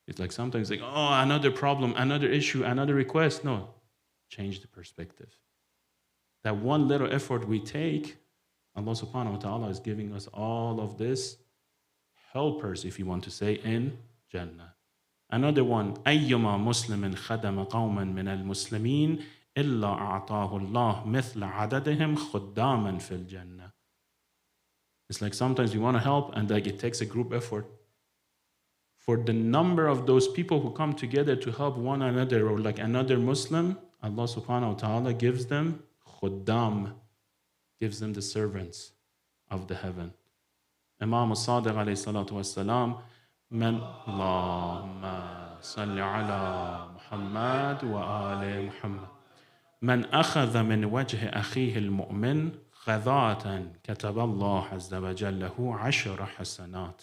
It's like sometimes like, oh, another problem, another issue, another request. No, change the perspective. That one little effort we take, Allah subhanahu wa ta'ala is giving us all of this helpers, if you want to say, in Jannah. Another one, أيما مسلم خدم قوما من المسلمين إلا أعطاه الله مثل عددهم خداما في الجنة. It's like sometimes you want to help and like it takes a group effort. For the number of those people who come together to help one another or like another Muslim, Allah subhanahu wa ta'ala gives them khuddam, gives them the servants of the heaven. Imam al-Sadiq alayhi salatu wassalam, من اللهم صل على محمد وآل محمد من أخذ من وجه أخيه المؤمن غضاة كتب الله عز وجل له 10 حسنات.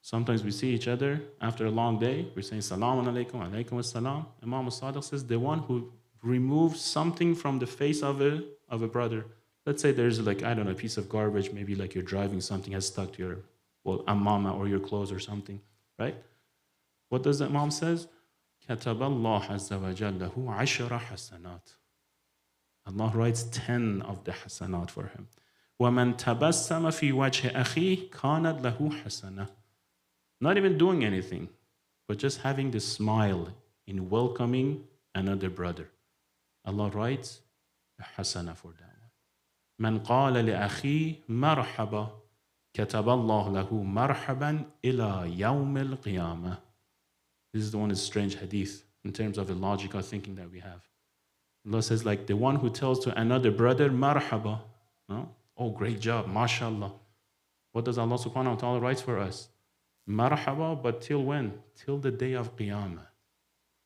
Sometimes we see each other after a long day, we're saying Salaam alaikum, alaikum assalam. Imam al-Sadiq says the one who removes something from the face of a brother. Let's say there's like, I don't know, a piece of garbage, maybe like you're driving, something has stuck to your ammama or your clothes or something, right? What does the Imam says? كتب الله عز وجل له 10 حسنات. Allah writes 10 of the hasanat for him. ومن تبسم في وجه أخيه كانت له حسنة. Not even doing anything, but just having the smile in welcoming another brother. Allah writes a hasana for that one. من قال لأخيه مرحبا كتب الله له مرحبا إلى يوم القيامة. This is the one is strange hadith in terms of the logical thinking that we have. Allah says like the one who tells to another brother marhaba, no? Oh, great job, mashallah. What does Allah subhanahu wa ta'ala write for us? Marhaba, but till when? Till the day of Qiyamah.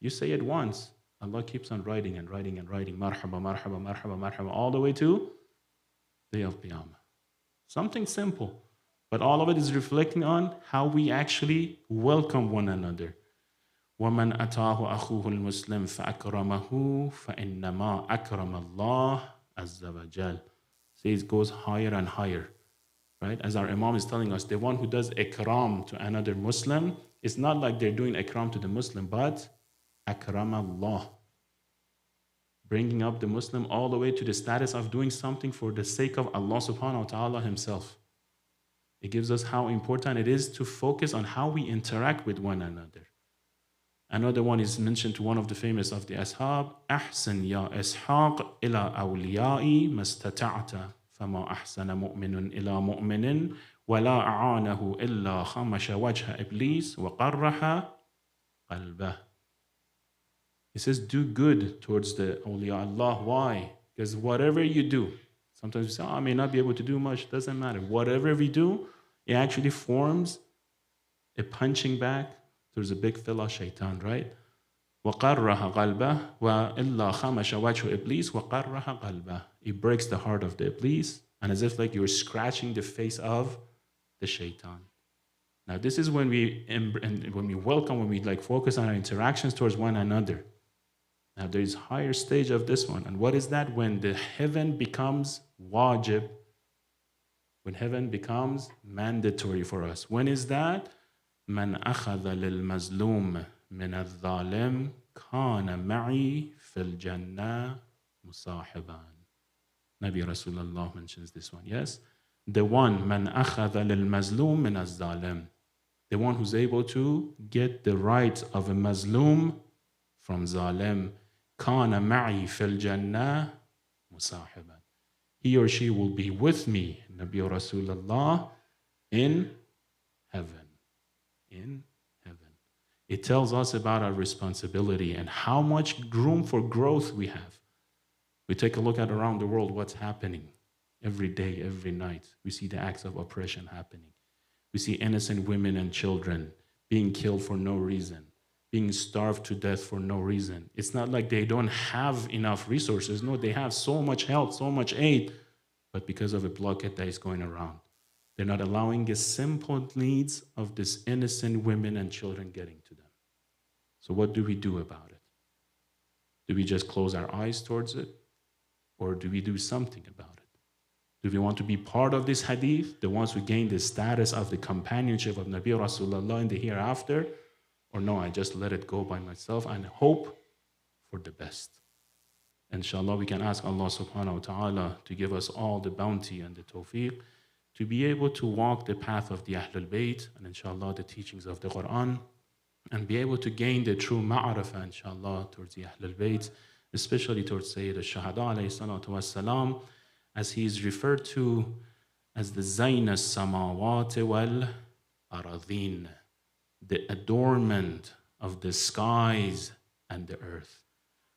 You say it once, Allah keeps on writing and writing and writing. Marhaba, marhaba, marhaba, marhaba, all the way to day of Qiyamah. Something simple, but all of it is reflecting on how we actually welcome one another. وَمَنْ أَتَاهُ أَخُوهُ الْمُسْلِمْ فَأَكْرَمَهُ فَإِنَّمَا أَكْرَمَ اللَّهُ عَزَّ وَجَلَ. See, it goes higher and higher. Right? As our Imam is telling us, the one who does ikram to another Muslim, it's not like they're doing ikram to the Muslim, but akram Allah. Bringing up the Muslim all the way to the status of doing something for the sake of Allah subhanahu wa ta'ala himself. It gives us how important it is to focus on how we interact with one another. Another one is mentioned to one of the famous of the ashab, أحسن يا إسحاق إلى أوليائي ما استطعت فما أحسن مؤمن إلى مؤمن ولا أعانه إلا خمش وجه إبليس وقرح قلبه. He says, do good towards the awliya Allah. Why? Because whatever you do, sometimes you say, I may not be able to do much, doesn't matter. Whatever we do, it actually forms a punching bag towards a big fella shaitan, right? وَقَرَّهَ قَلْبَهُ وَإِلَّا خَمَشَ وَجْهُ إِبْلِيسِ وَقَرَّهَ قَلْبَهُ. It breaks the heart of the Iblis, and as if like you're scratching the face of the shaitan. Now this is when we welcome, when we like focus on our interactions towards one another. Now there is a higher stage of this one. And what is that? When the heaven becomes wajib, when heaven becomes mandatory for us. When is that? من أخذ للمظلوم من الظالم كان معي في الجنة مصاحبا. Nabi Rasulullah mentions this one, yes? The one, من أخذ للمظلوم من الظالم. The one who's able to get the rights of a mazlum from zalim. كان معي في الجنة مصاحبا. He or she will be with me, Nabi Rasulullah, in heaven. in heaven. It tells us about our responsibility and how much room for growth we have. We take a look at around the world what's happening every day, every night. We see the acts of oppression happening. We see innocent women and children being killed for no reason, being starved to death for no reason. It's not like they don't have enough resources. No, they have so much help, so much aid, but because of a blockade that is going around, they're not allowing the simple needs of these innocent women and children getting to them. So what do we do about it? Do we just close our eyes towards it? Or do we do something about it? Do we want to be part of this hadith, the ones who gain the status of the companionship of Nabi Rasulullah in the hereafter? Or no, I just let it go by myself and hope for the best. Inshallah, we can ask Allah subhanahu wa ta'ala to give us all the bounty and the tawfiq to be able to walk the path of the Ahlul Bayt and inshallah the teachings of the Quran and be able to gain the true ma'arifah inshallah towards the Ahlul Bayt, especially towards Sayyid al-Shahada alayhi salatu wassalam, as he is referred to as the Zayn as-samawati wal-aradhin, the adornment of the skies and the earth.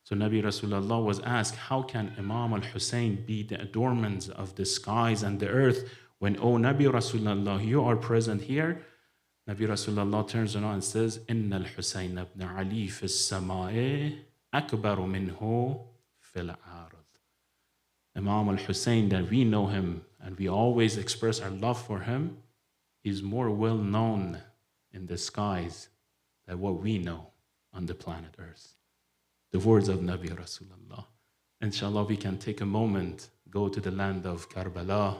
So Nabi Rasulullah was asked, how can Imam al-Hussein be the adornments of the skies and the earth when, oh Nabi Rasulullah, you are present here? Nabi Rasulullah turns around and says, Inna al-Hussein ibn Ali fi as-sama'i akbaru minhu fil ard. Imam al-Hussein, that we know him and we always express our love for him, is more well known in the skies than what we know on the planet Earth. The words of Nabi Rasulullah. Inshallah, we can take a moment, go to the land of Karbala,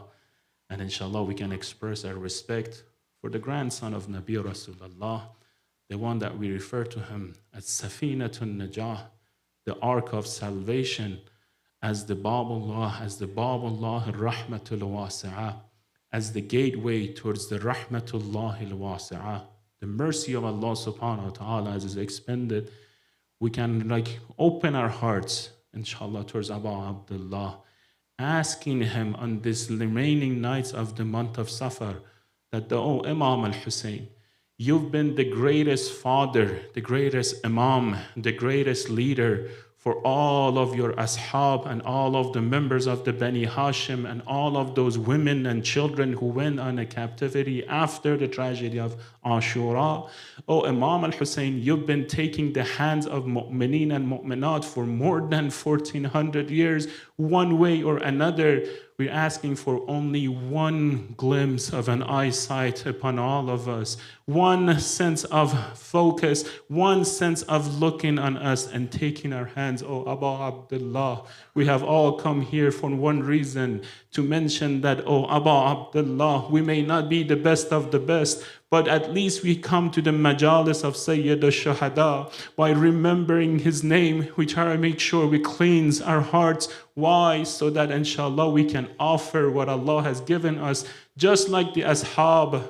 and inshallah, we can express our respect for the grandson of Nabi Rasulullah, the one that we refer to him as Safinatun Najah, the Ark of Salvation, as the Babullah, Rahmatul Wasi'ah, as the gateway towards the Rahmatullah al-Wasi'ah, the mercy of Allah subhanahu wa ta'ala as is expended. We can open our hearts, inshallah, towards Abu Abdullah, asking him on this remaining nights of the month of Safar that, oh Imam al-Hussein, you've been the greatest father, the greatest Imam, the greatest leader for all of your ashab and all of the members of the Bani Hashim and all of those women and children who went on a captivity after the tragedy of Ashura. Oh Imam al-Hussein, you've been taking the hands of mu'mineen and mu'minat for more than 1400 years, one way or another. We're asking for only one glimpse of an eyesight upon all of us, one sense of focus, one sense of looking on us and taking our hands. Oh, Abu Abdullah, we have all come here for one reason, to mention that, oh, Abu Abdullah, we may not be the best of the best, but at least we come to the majalis of Sayyid al-Shuhada. By remembering his name, we try to make sure we cleanse our hearts. Why? So that inshallah we can offer what Allah has given us, just like the ashab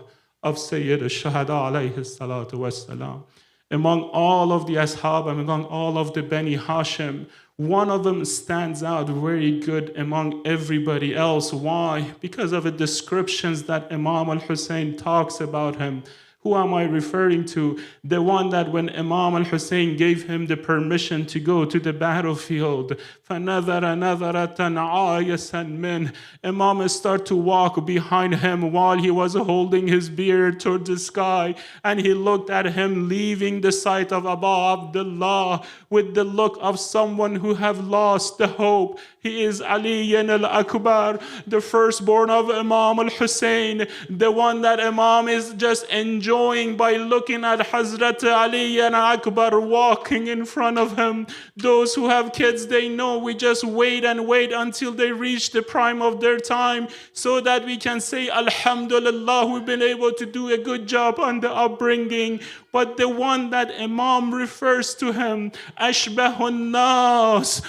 of Sayyid al-Shuhada alayhi salatu wassalam. Among all of the ashab, among all of the Bani Hashim, one of them stands out very good among everybody else. Why? Because of the descriptions that Imam al-Hussein talks about him. Who am I referring to? The one that when Imam al-Hussein gave him the permission to go to the battlefield, فَنَذَرَ نَذَرَةً عَايَسًا مِنْ, Imam started to walk behind him while he was holding his beard toward the sky, and he looked at him leaving the sight of Abu Abdullah with the look of someone who have lost the hope. He is Ali al-Akbar, the firstborn of Imam al-Hussein, the one that Imam is just enjoying by looking at Hazrat Ali al-Akbar walking in front of him. Those who have kids, they know we just wait and wait until they reach the prime of their time so that we can say, Alhamdulillah, we've been able to do a good job on the upbringing. But the one that Imam refers to him, Ashbahun Nas,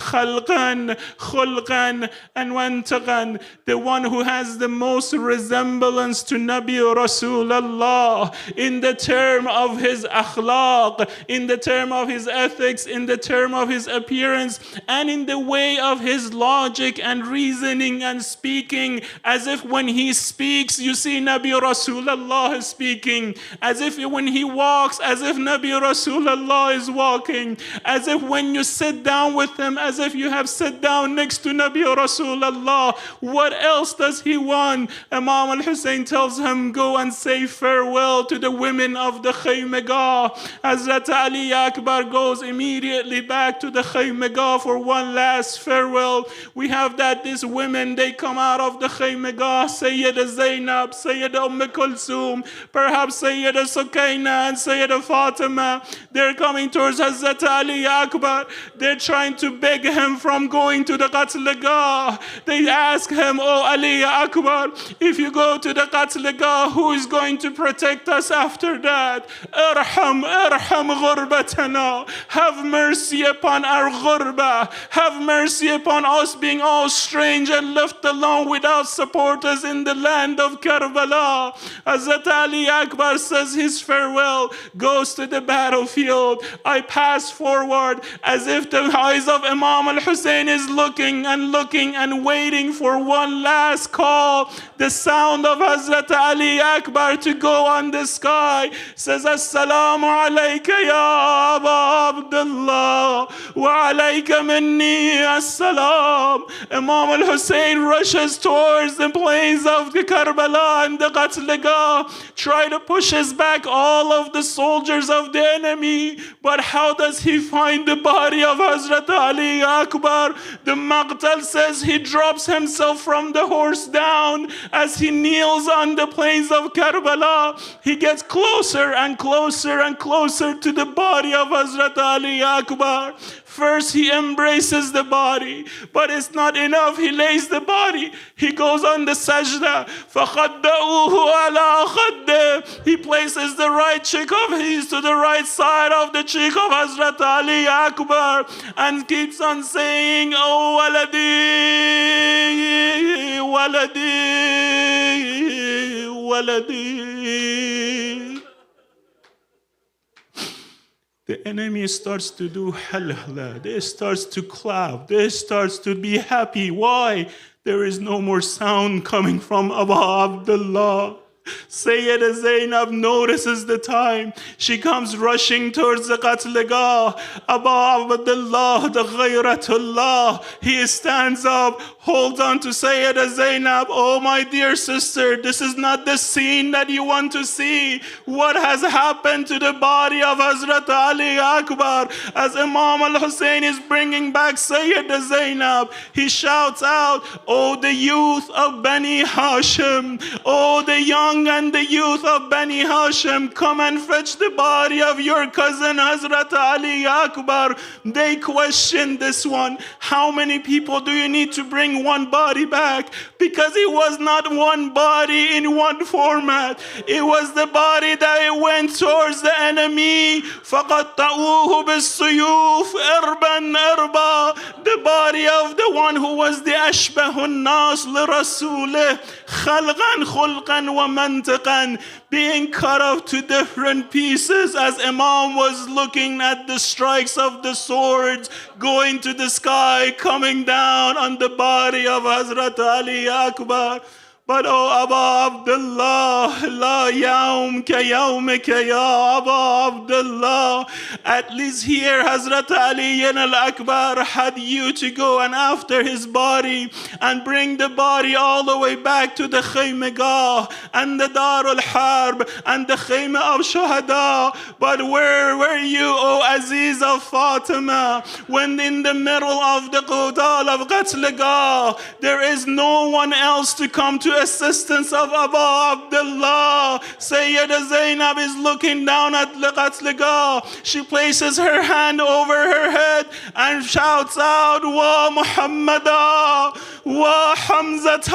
خلقا خلقا and وانتقا, the one who has the most resemblance to Nabi Rasulullah in the term of his akhlaq, in the term of his ethics, in the term of his appearance, and in the way of his logic and reasoning and speaking, as if when he speaks, you see Nabi Rasulullah speaking, as if when he walks, as if Nabi Rasulullah is walking, as if when you sit down with him, as if you have sat down next to Nabi Rasulullah. What else does he want? Imam al-Hussein tells him, go and say farewell to the women of the Khaymagah. Hazrat Ali Akbar goes immediately back to the Khaymagah for one last farewell. We have that these women, they come out of the Khaymagah, Sayyida Zainab, Sayyida Kulthum, perhaps Sayyida Sukaina and Sayyida Fatima. They're coming towards Hazrat Ali Akbar. They're trying to beg him from going to the Qatl-gah. They ask him, oh Ali Akbar, if you go to the Qatl-gah, who is going to protect us after that? Irham ghurbatana. Have mercy upon our ghurba. Have mercy upon us being all strange and left alone without supporters in the land of Karbala. Hazrat Ali Akbar says his farewell, goes to the battlefield. I pass forward as if the eyes of Imam al-Hussein is looking and waiting for one last call. The sound of Hazrat Ali Akbar to go on the sky says, Assalamu alayka ya Aba Abdullah wa alayka minni as-salam. Imam al-Hussein rushes towards the plains of the Karbala and the Qatl-gah, try to pushes back all of the soldiers of the enemy. But how does he find the body of Hazrat Ali Akbar? The Maqtal says he drops himself from the horse down as he kneels on the plains of Karbala. He gets closer and closer and closer to the body of Hazrat Ali Akbar. First he embraces the body, but it's not enough. He lays the body. He goes on the sajda. فَخَدَّأُوهُ عَلَىٰ خَدِّهِ. He places the right cheek of his to the right side of the cheek of Hazrat Ali Akbar and keeps on saying, Oh waladi, waladi, waladi. The enemy starts to do halala. They starts to clap. They starts to be happy. Why? There is no more sound coming from Abu Abdullah. Sayyida Zainab notices the time. She comes rushing towards the Qatl-gah. Abu Abdullah, the Ghayratullah, he stands up, holds on to Sayyida Zainab. Oh my dear sister, this is not the scene that you want to see. What has happened to the body of Hazrat Ali Akbar? As Imam al-Hussein is bringing back Sayyida Zainab, he shouts out, Oh the youth of Bani Hashim, oh the young and the youth of Bani Hashim, come and fetch the body of your cousin Hazrat Ali Akbar. They question this one. How many people do you need to bring one body back? Because it was not one body in one format. It was the body that it went towards the enemy. فَقَطَّعُوهُ بِالسُّيُوفِ إِرْبًا إِرْبًا. The body of the one who was the أشبه الناس لرسوله خلقا خلقا ومنطقا, being cut off to different pieces as Imam was looking at the strikes of the swords going to the sky, coming down on the body of Hazrat Ali Akbar. But oh Abu Abdullah, la yawm ka yawmika ya Abu Abdullah. At least here Hazrat Ali al-Akbar had you to go and after his body and bring the body all the way back to the Khaymagah and the Dar al-Harb and the Khayma of Shuhada. But where were you, O Aziz of Fatima, when in the middle of the Qudal of Qatl-gah there is no one else to come to assistance of Abu Abdullah? Sayyida Zainab is looking down at the Qatl-gah. She places her hand over her head and shouts out, Wa Muhammadah, وحمزة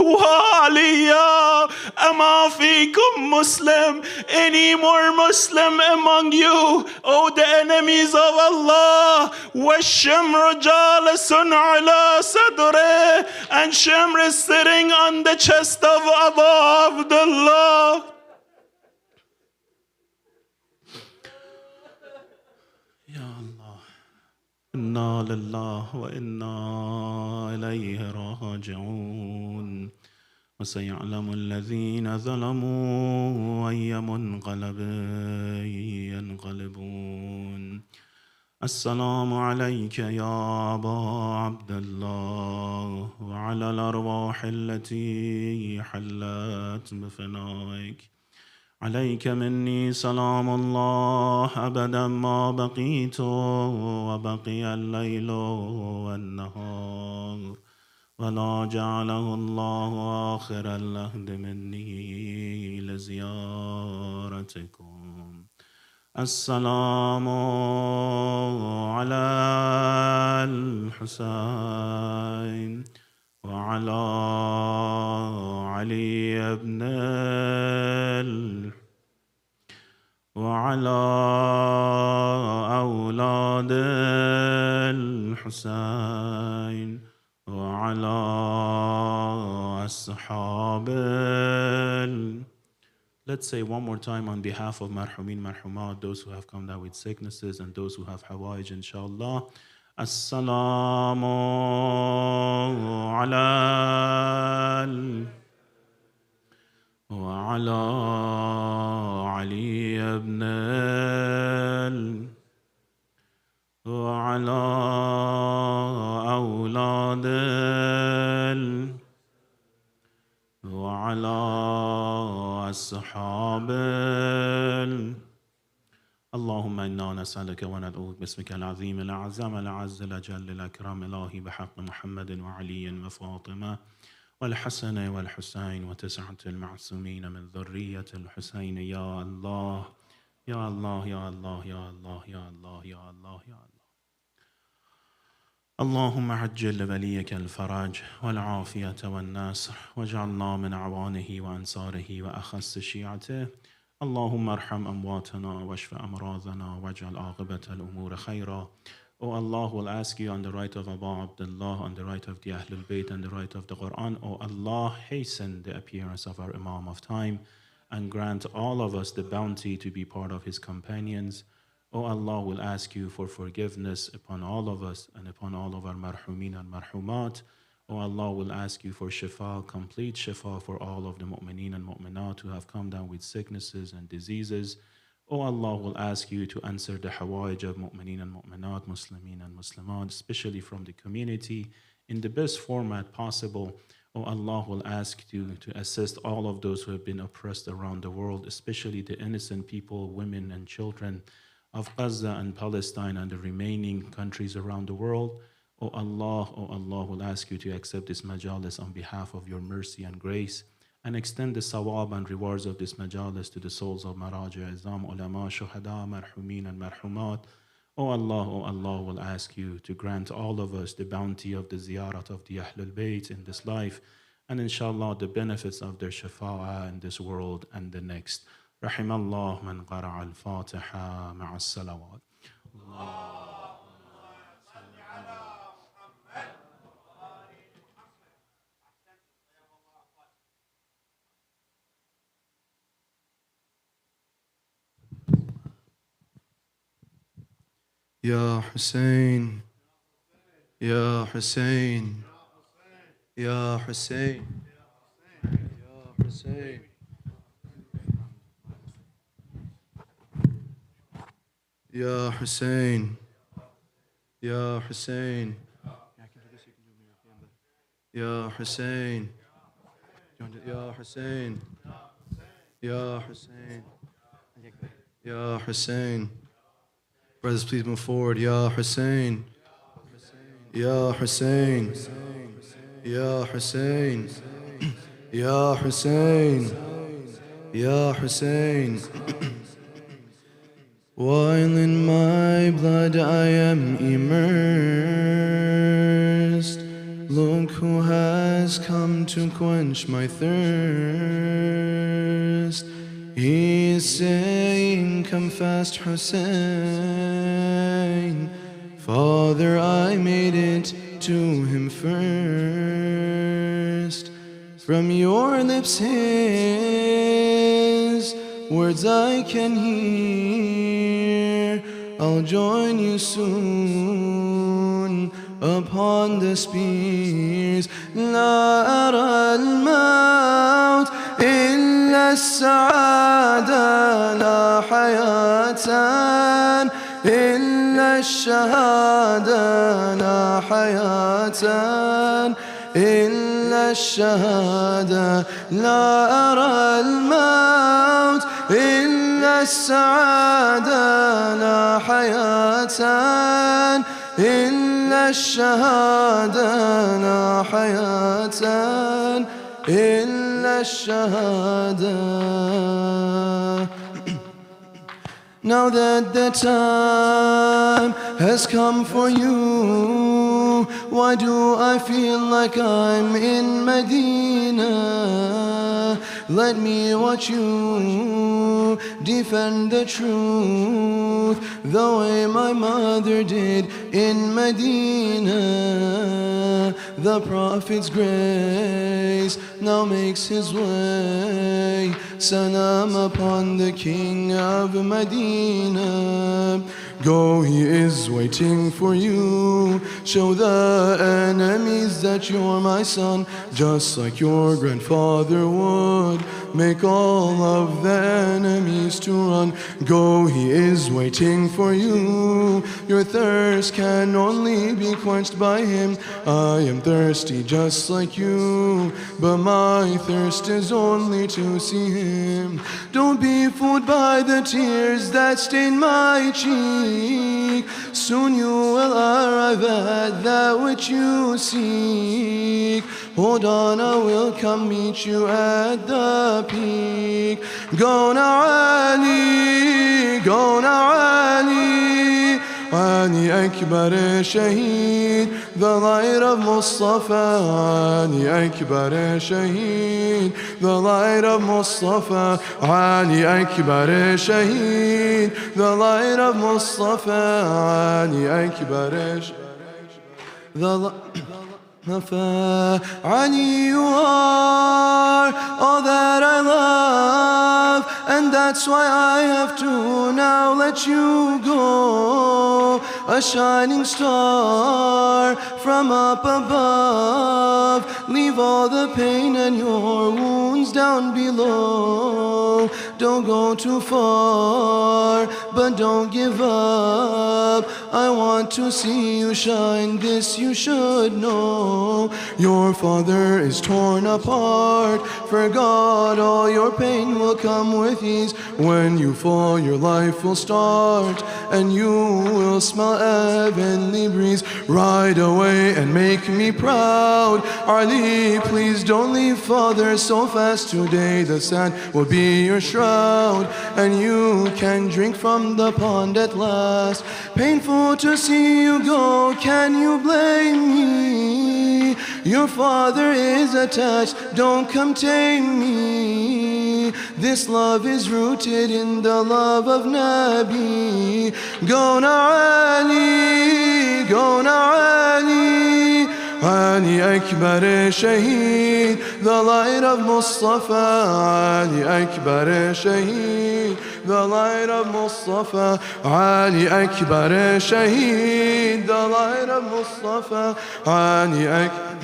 وعليا. أما فيكم Muslim? Any more Muslim among you? O the enemies of Allah. والشمر جالس على صدره, and Shimr is sitting on the chest of Abu Abdullah. Ya Allah. Inna lillahi wa inna ilayhi raji'un. وسيعلم الذين ظلموا أي منقلب ينقلبون. السلام عليك يا أبا عبد الله وعلى الأرواح التي حلت بفنائك. عليك مني سلام الله أبدا ما بقيت وبقي الليل والنهار، ولا جعله الله آخر العهد مني لزيارتكم. السلام على الحسين وعلى علي بن وعلى أولاد الحسين وعلى أصحاب. Let's say one more time on behalf of marhumin, marhumat, those who have come down with sicknesses and those who have hawaij, inshallah. Assalamu ala wa ala Ali ibn wa ala awlad وعلى أصحاب. اللهم إنا نسألك وندعوك باسمك العظيم الأعظم الأعز الأجل الأكرم إلهي بحق محمد وعلي وفاطمة والحسن والحسين وتسعة المعصومين من ذرية الحسين. يا الله يا الله يا الله يا الله يا الله يا الله يا الله. اللهم عجل لوليك الفرج والعافية والنصر واجعلنا من أعوانه وأنصاره وأخص شيعته. اللهم ارحم أمواتنا واشف أمراضنا واجعل عاقبة الأمور خيرا. O Allah, will ask you on the right of Abu Abdullah, on the right of the Ahlul Bayt, and the right of the Quran. O Allah, hasten the appearance of our Imam of time and grant all of us the bounty to be part of his companions. O Allah, will ask you for forgiveness upon all of us and upon all of our marhumin and marhumat. O Allah, will ask you for shifa, complete shifa for all of the mu'mineen and mu'minat who have come down with sicknesses and diseases. O Allah, will ask you to answer the hawaij of mu'mineen and mu'minat, muslimin and muslimat, especially from the community, in the best format possible. O Allah, will ask you to assist all of those who have been oppressed around the world, especially the innocent people, women and children of Gaza and Palestine and the remaining countries around the world. O Allah, will ask you to accept this majalis on behalf of your mercy and grace, and extend the sawab and rewards of this majalis to the souls of Maraja, Izam, Ulama, Shuhada, Marhumin and Marhumat. O Allah, will ask you to grant all of us the bounty of the ziyarat of the Ahlul Bayt in this life, and inshallah the benefits of their shafa'ah in this world and the next. رحم الله من قرأ الفاتحة مع الصلوات. Ya Hussein, Ya Hussein, Ya Hussein, Ya Hussein. Ya Hussein, Ya Hussein, Ya Hussein, Ya Hussein, Ya Hussein, Ya Hussein. Brothers, please move forward. Ya Hussein, Ya Hussein, Ya Hussein, Ya Hussein, Ya Hussein. While in my blood I am immersed, look to quench my thirst. He's saying, come fast, Hussein. Father, I made it to him first. From your lips his words I can hear. I'll join you soon upon the spears. لا أرى الموت إلا السعادة، لا حياة إلا الشهادة، لا حياة إلا الشهادة. لا أرى الموت إلا السعادة، لا حياة إلا الشهادة، لا حياة إلا الشهادة. Now that the time has come for you, why do I feel like I'm in Medina? Let me watch you defend the truth the way my mother did in Medina. The Prophet's grace now makes his way. Salam upon the King of Medina. Go, he is waiting for you. Show the enemies that you're my son, just like your grandfather would. Make all of the enemies to run. Go, he is waiting for you. Your thirst can only be quenched by him. I am thirsty just like you, but my thirst is only to see him. Don't be fooled by the tears that stain my cheek. Soon you will arrive at that which you seek. Hold on, I will come meet you at the peak. Go now, Ali, go now, Ali. Ali Akbar Shaheed, the light of Mustafa. Ali Akbar Shaheed, the light of Mustafa. Ali Akbar Shaheed, the light of Mustafa. Ali Akbar Ali, you are all that I love, and that's why I have to now let you go. A shining star from up above. Leave all the pain and your wounds down below. Don't go too far, but don't give up. I want to see you shine, this you should know. Your father is torn apart. For God, all your pain will come with ease. When you fall, your life will start, and you will smell heavenly breeze. Ride away and make me proud. Ali, please don't leave father so fast. Today the sand will be your shroud, and you can drink from the pond at last. Painful to see you go, can you blame me? Your father is attached, don't come tame me. This love is rooted in the love of Nabi. Go now, Ali, go now, Ali. Ali Akbar Shaheed, the light of Mustafa. Ali Akbar Shaheed, the light of Mustafa. Ali Akbar Shaheed, the light of Mustafa. Ali Akbar.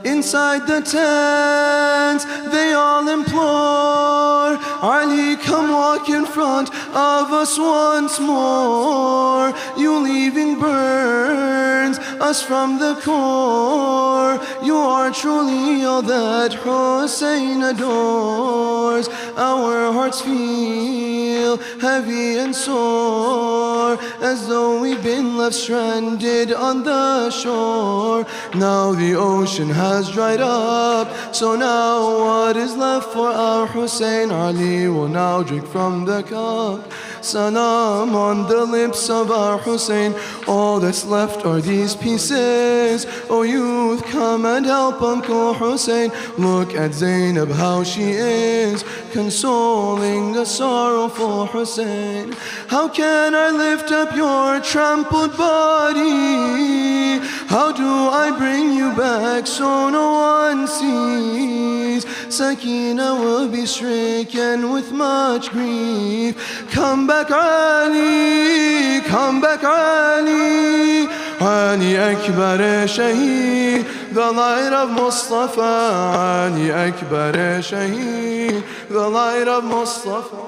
Inside the tent, they all implore, Ali, come walk in front of us once more. You leaving burns us from the core. You are truly all that Hussein adores. Our hearts feel feel heavy and sore, as though we've been left stranded on the shore. Now the ocean has dried up, so now what is left for our Hussein? Ali will now drink from the cup. Salam on the lips of our Hussein. All that's left are these pieces. Oh youth, come and help Uncle Hussein. Look at Zainab, how she is, consoling the sorrowful Hussein. How can I lift up your trampled body? How do I bring you back so no one sees? Sakina will be stricken with much grief. Come back Ali, come back Ali. Ali Akbar Shaheed, the light of Mustafa. Ali Akbar Shaheed, the light of Mustafa.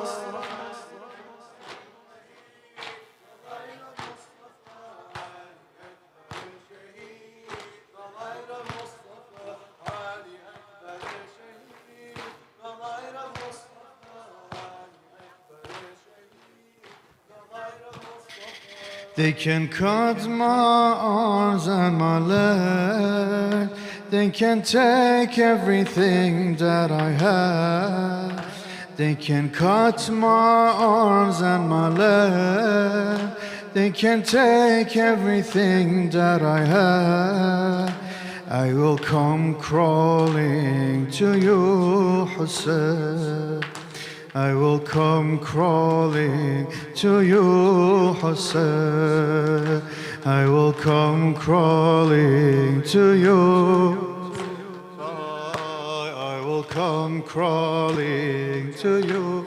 They can cut my arms and my leg. They can take everything that I have. They can cut my arms and my leg. They can take everything that I have. I will come crawling to you, Hussein. I will come crawling to you, Hussein. I will come crawling to you. I will come crawling to you.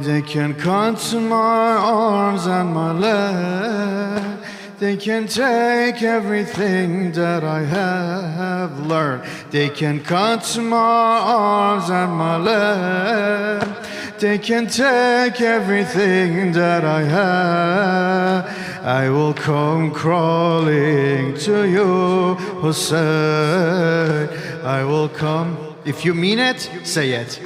They can cut my arms and my legs. They can take everything that I have learned. They can cut my arms and my legs. They can take everything that I have. I will come crawling to you, Hussein. I will come. If you mean it, say it.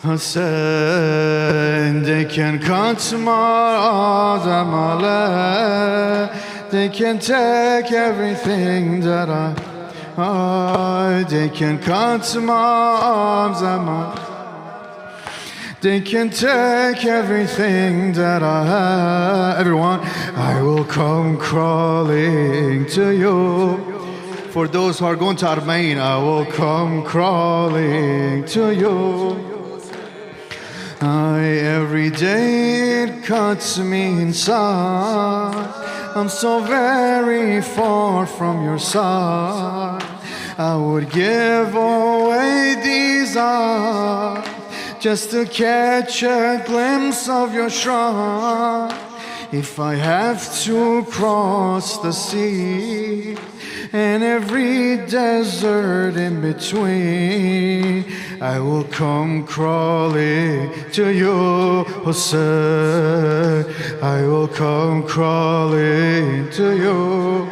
Hussein, they can cut my arms and my legs. They can take everything that they can cut my arms and my. They can take everything that I have. Everyone, I will come crawling to you. For those who are going to Armenia, I will come crawling to you. Every day it cuts me inside. I'm so very far from your side. I would give away these eyes just to catch a glimpse of your shrine. If I have to cross the sea and every desert in between, I will come crawling to you, Hussein. I will come crawling to you.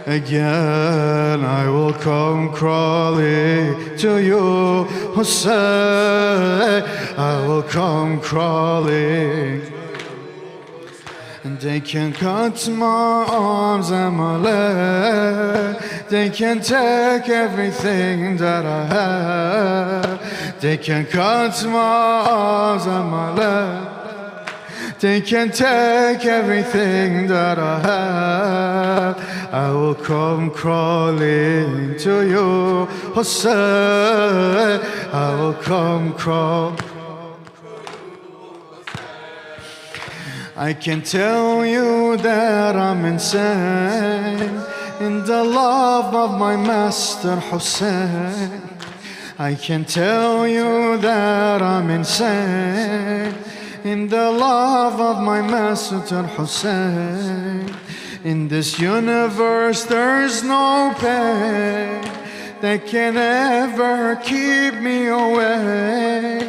Again, I will come crawling to you, Hussein. I will come crawling. And they can cut my arms and my legs. They can take everything that I have. They can cut my arms and my legs. They can take everything that I have. I will come crawling to you, Hussein. I will come crawling. I can tell you that I'm insane in the love of my master Hussein. I can tell you that I'm insane in the love of my master Hussein. In this universe there's no pain that can ever keep me away.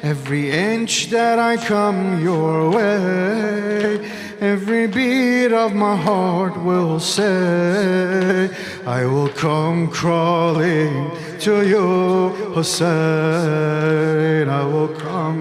Every inch that I come your way, every beat of my heart will say, I will come crawling to you, Hussein. I will come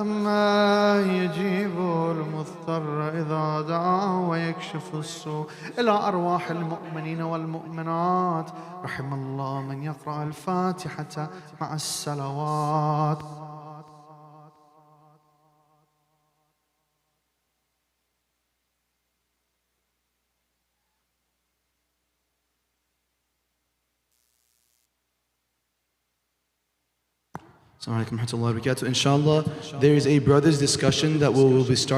أما يجيب المضطر إذا دعا ويكشف السوء. إلى أرواح المؤمنين والمؤمنات، رحم الله من يقرأ الفاتحة مع الصلوات. Assalamu alaikum wa rahmatullahi wa barakatuh. Inshallah, there is a brothers discussion that will be starting.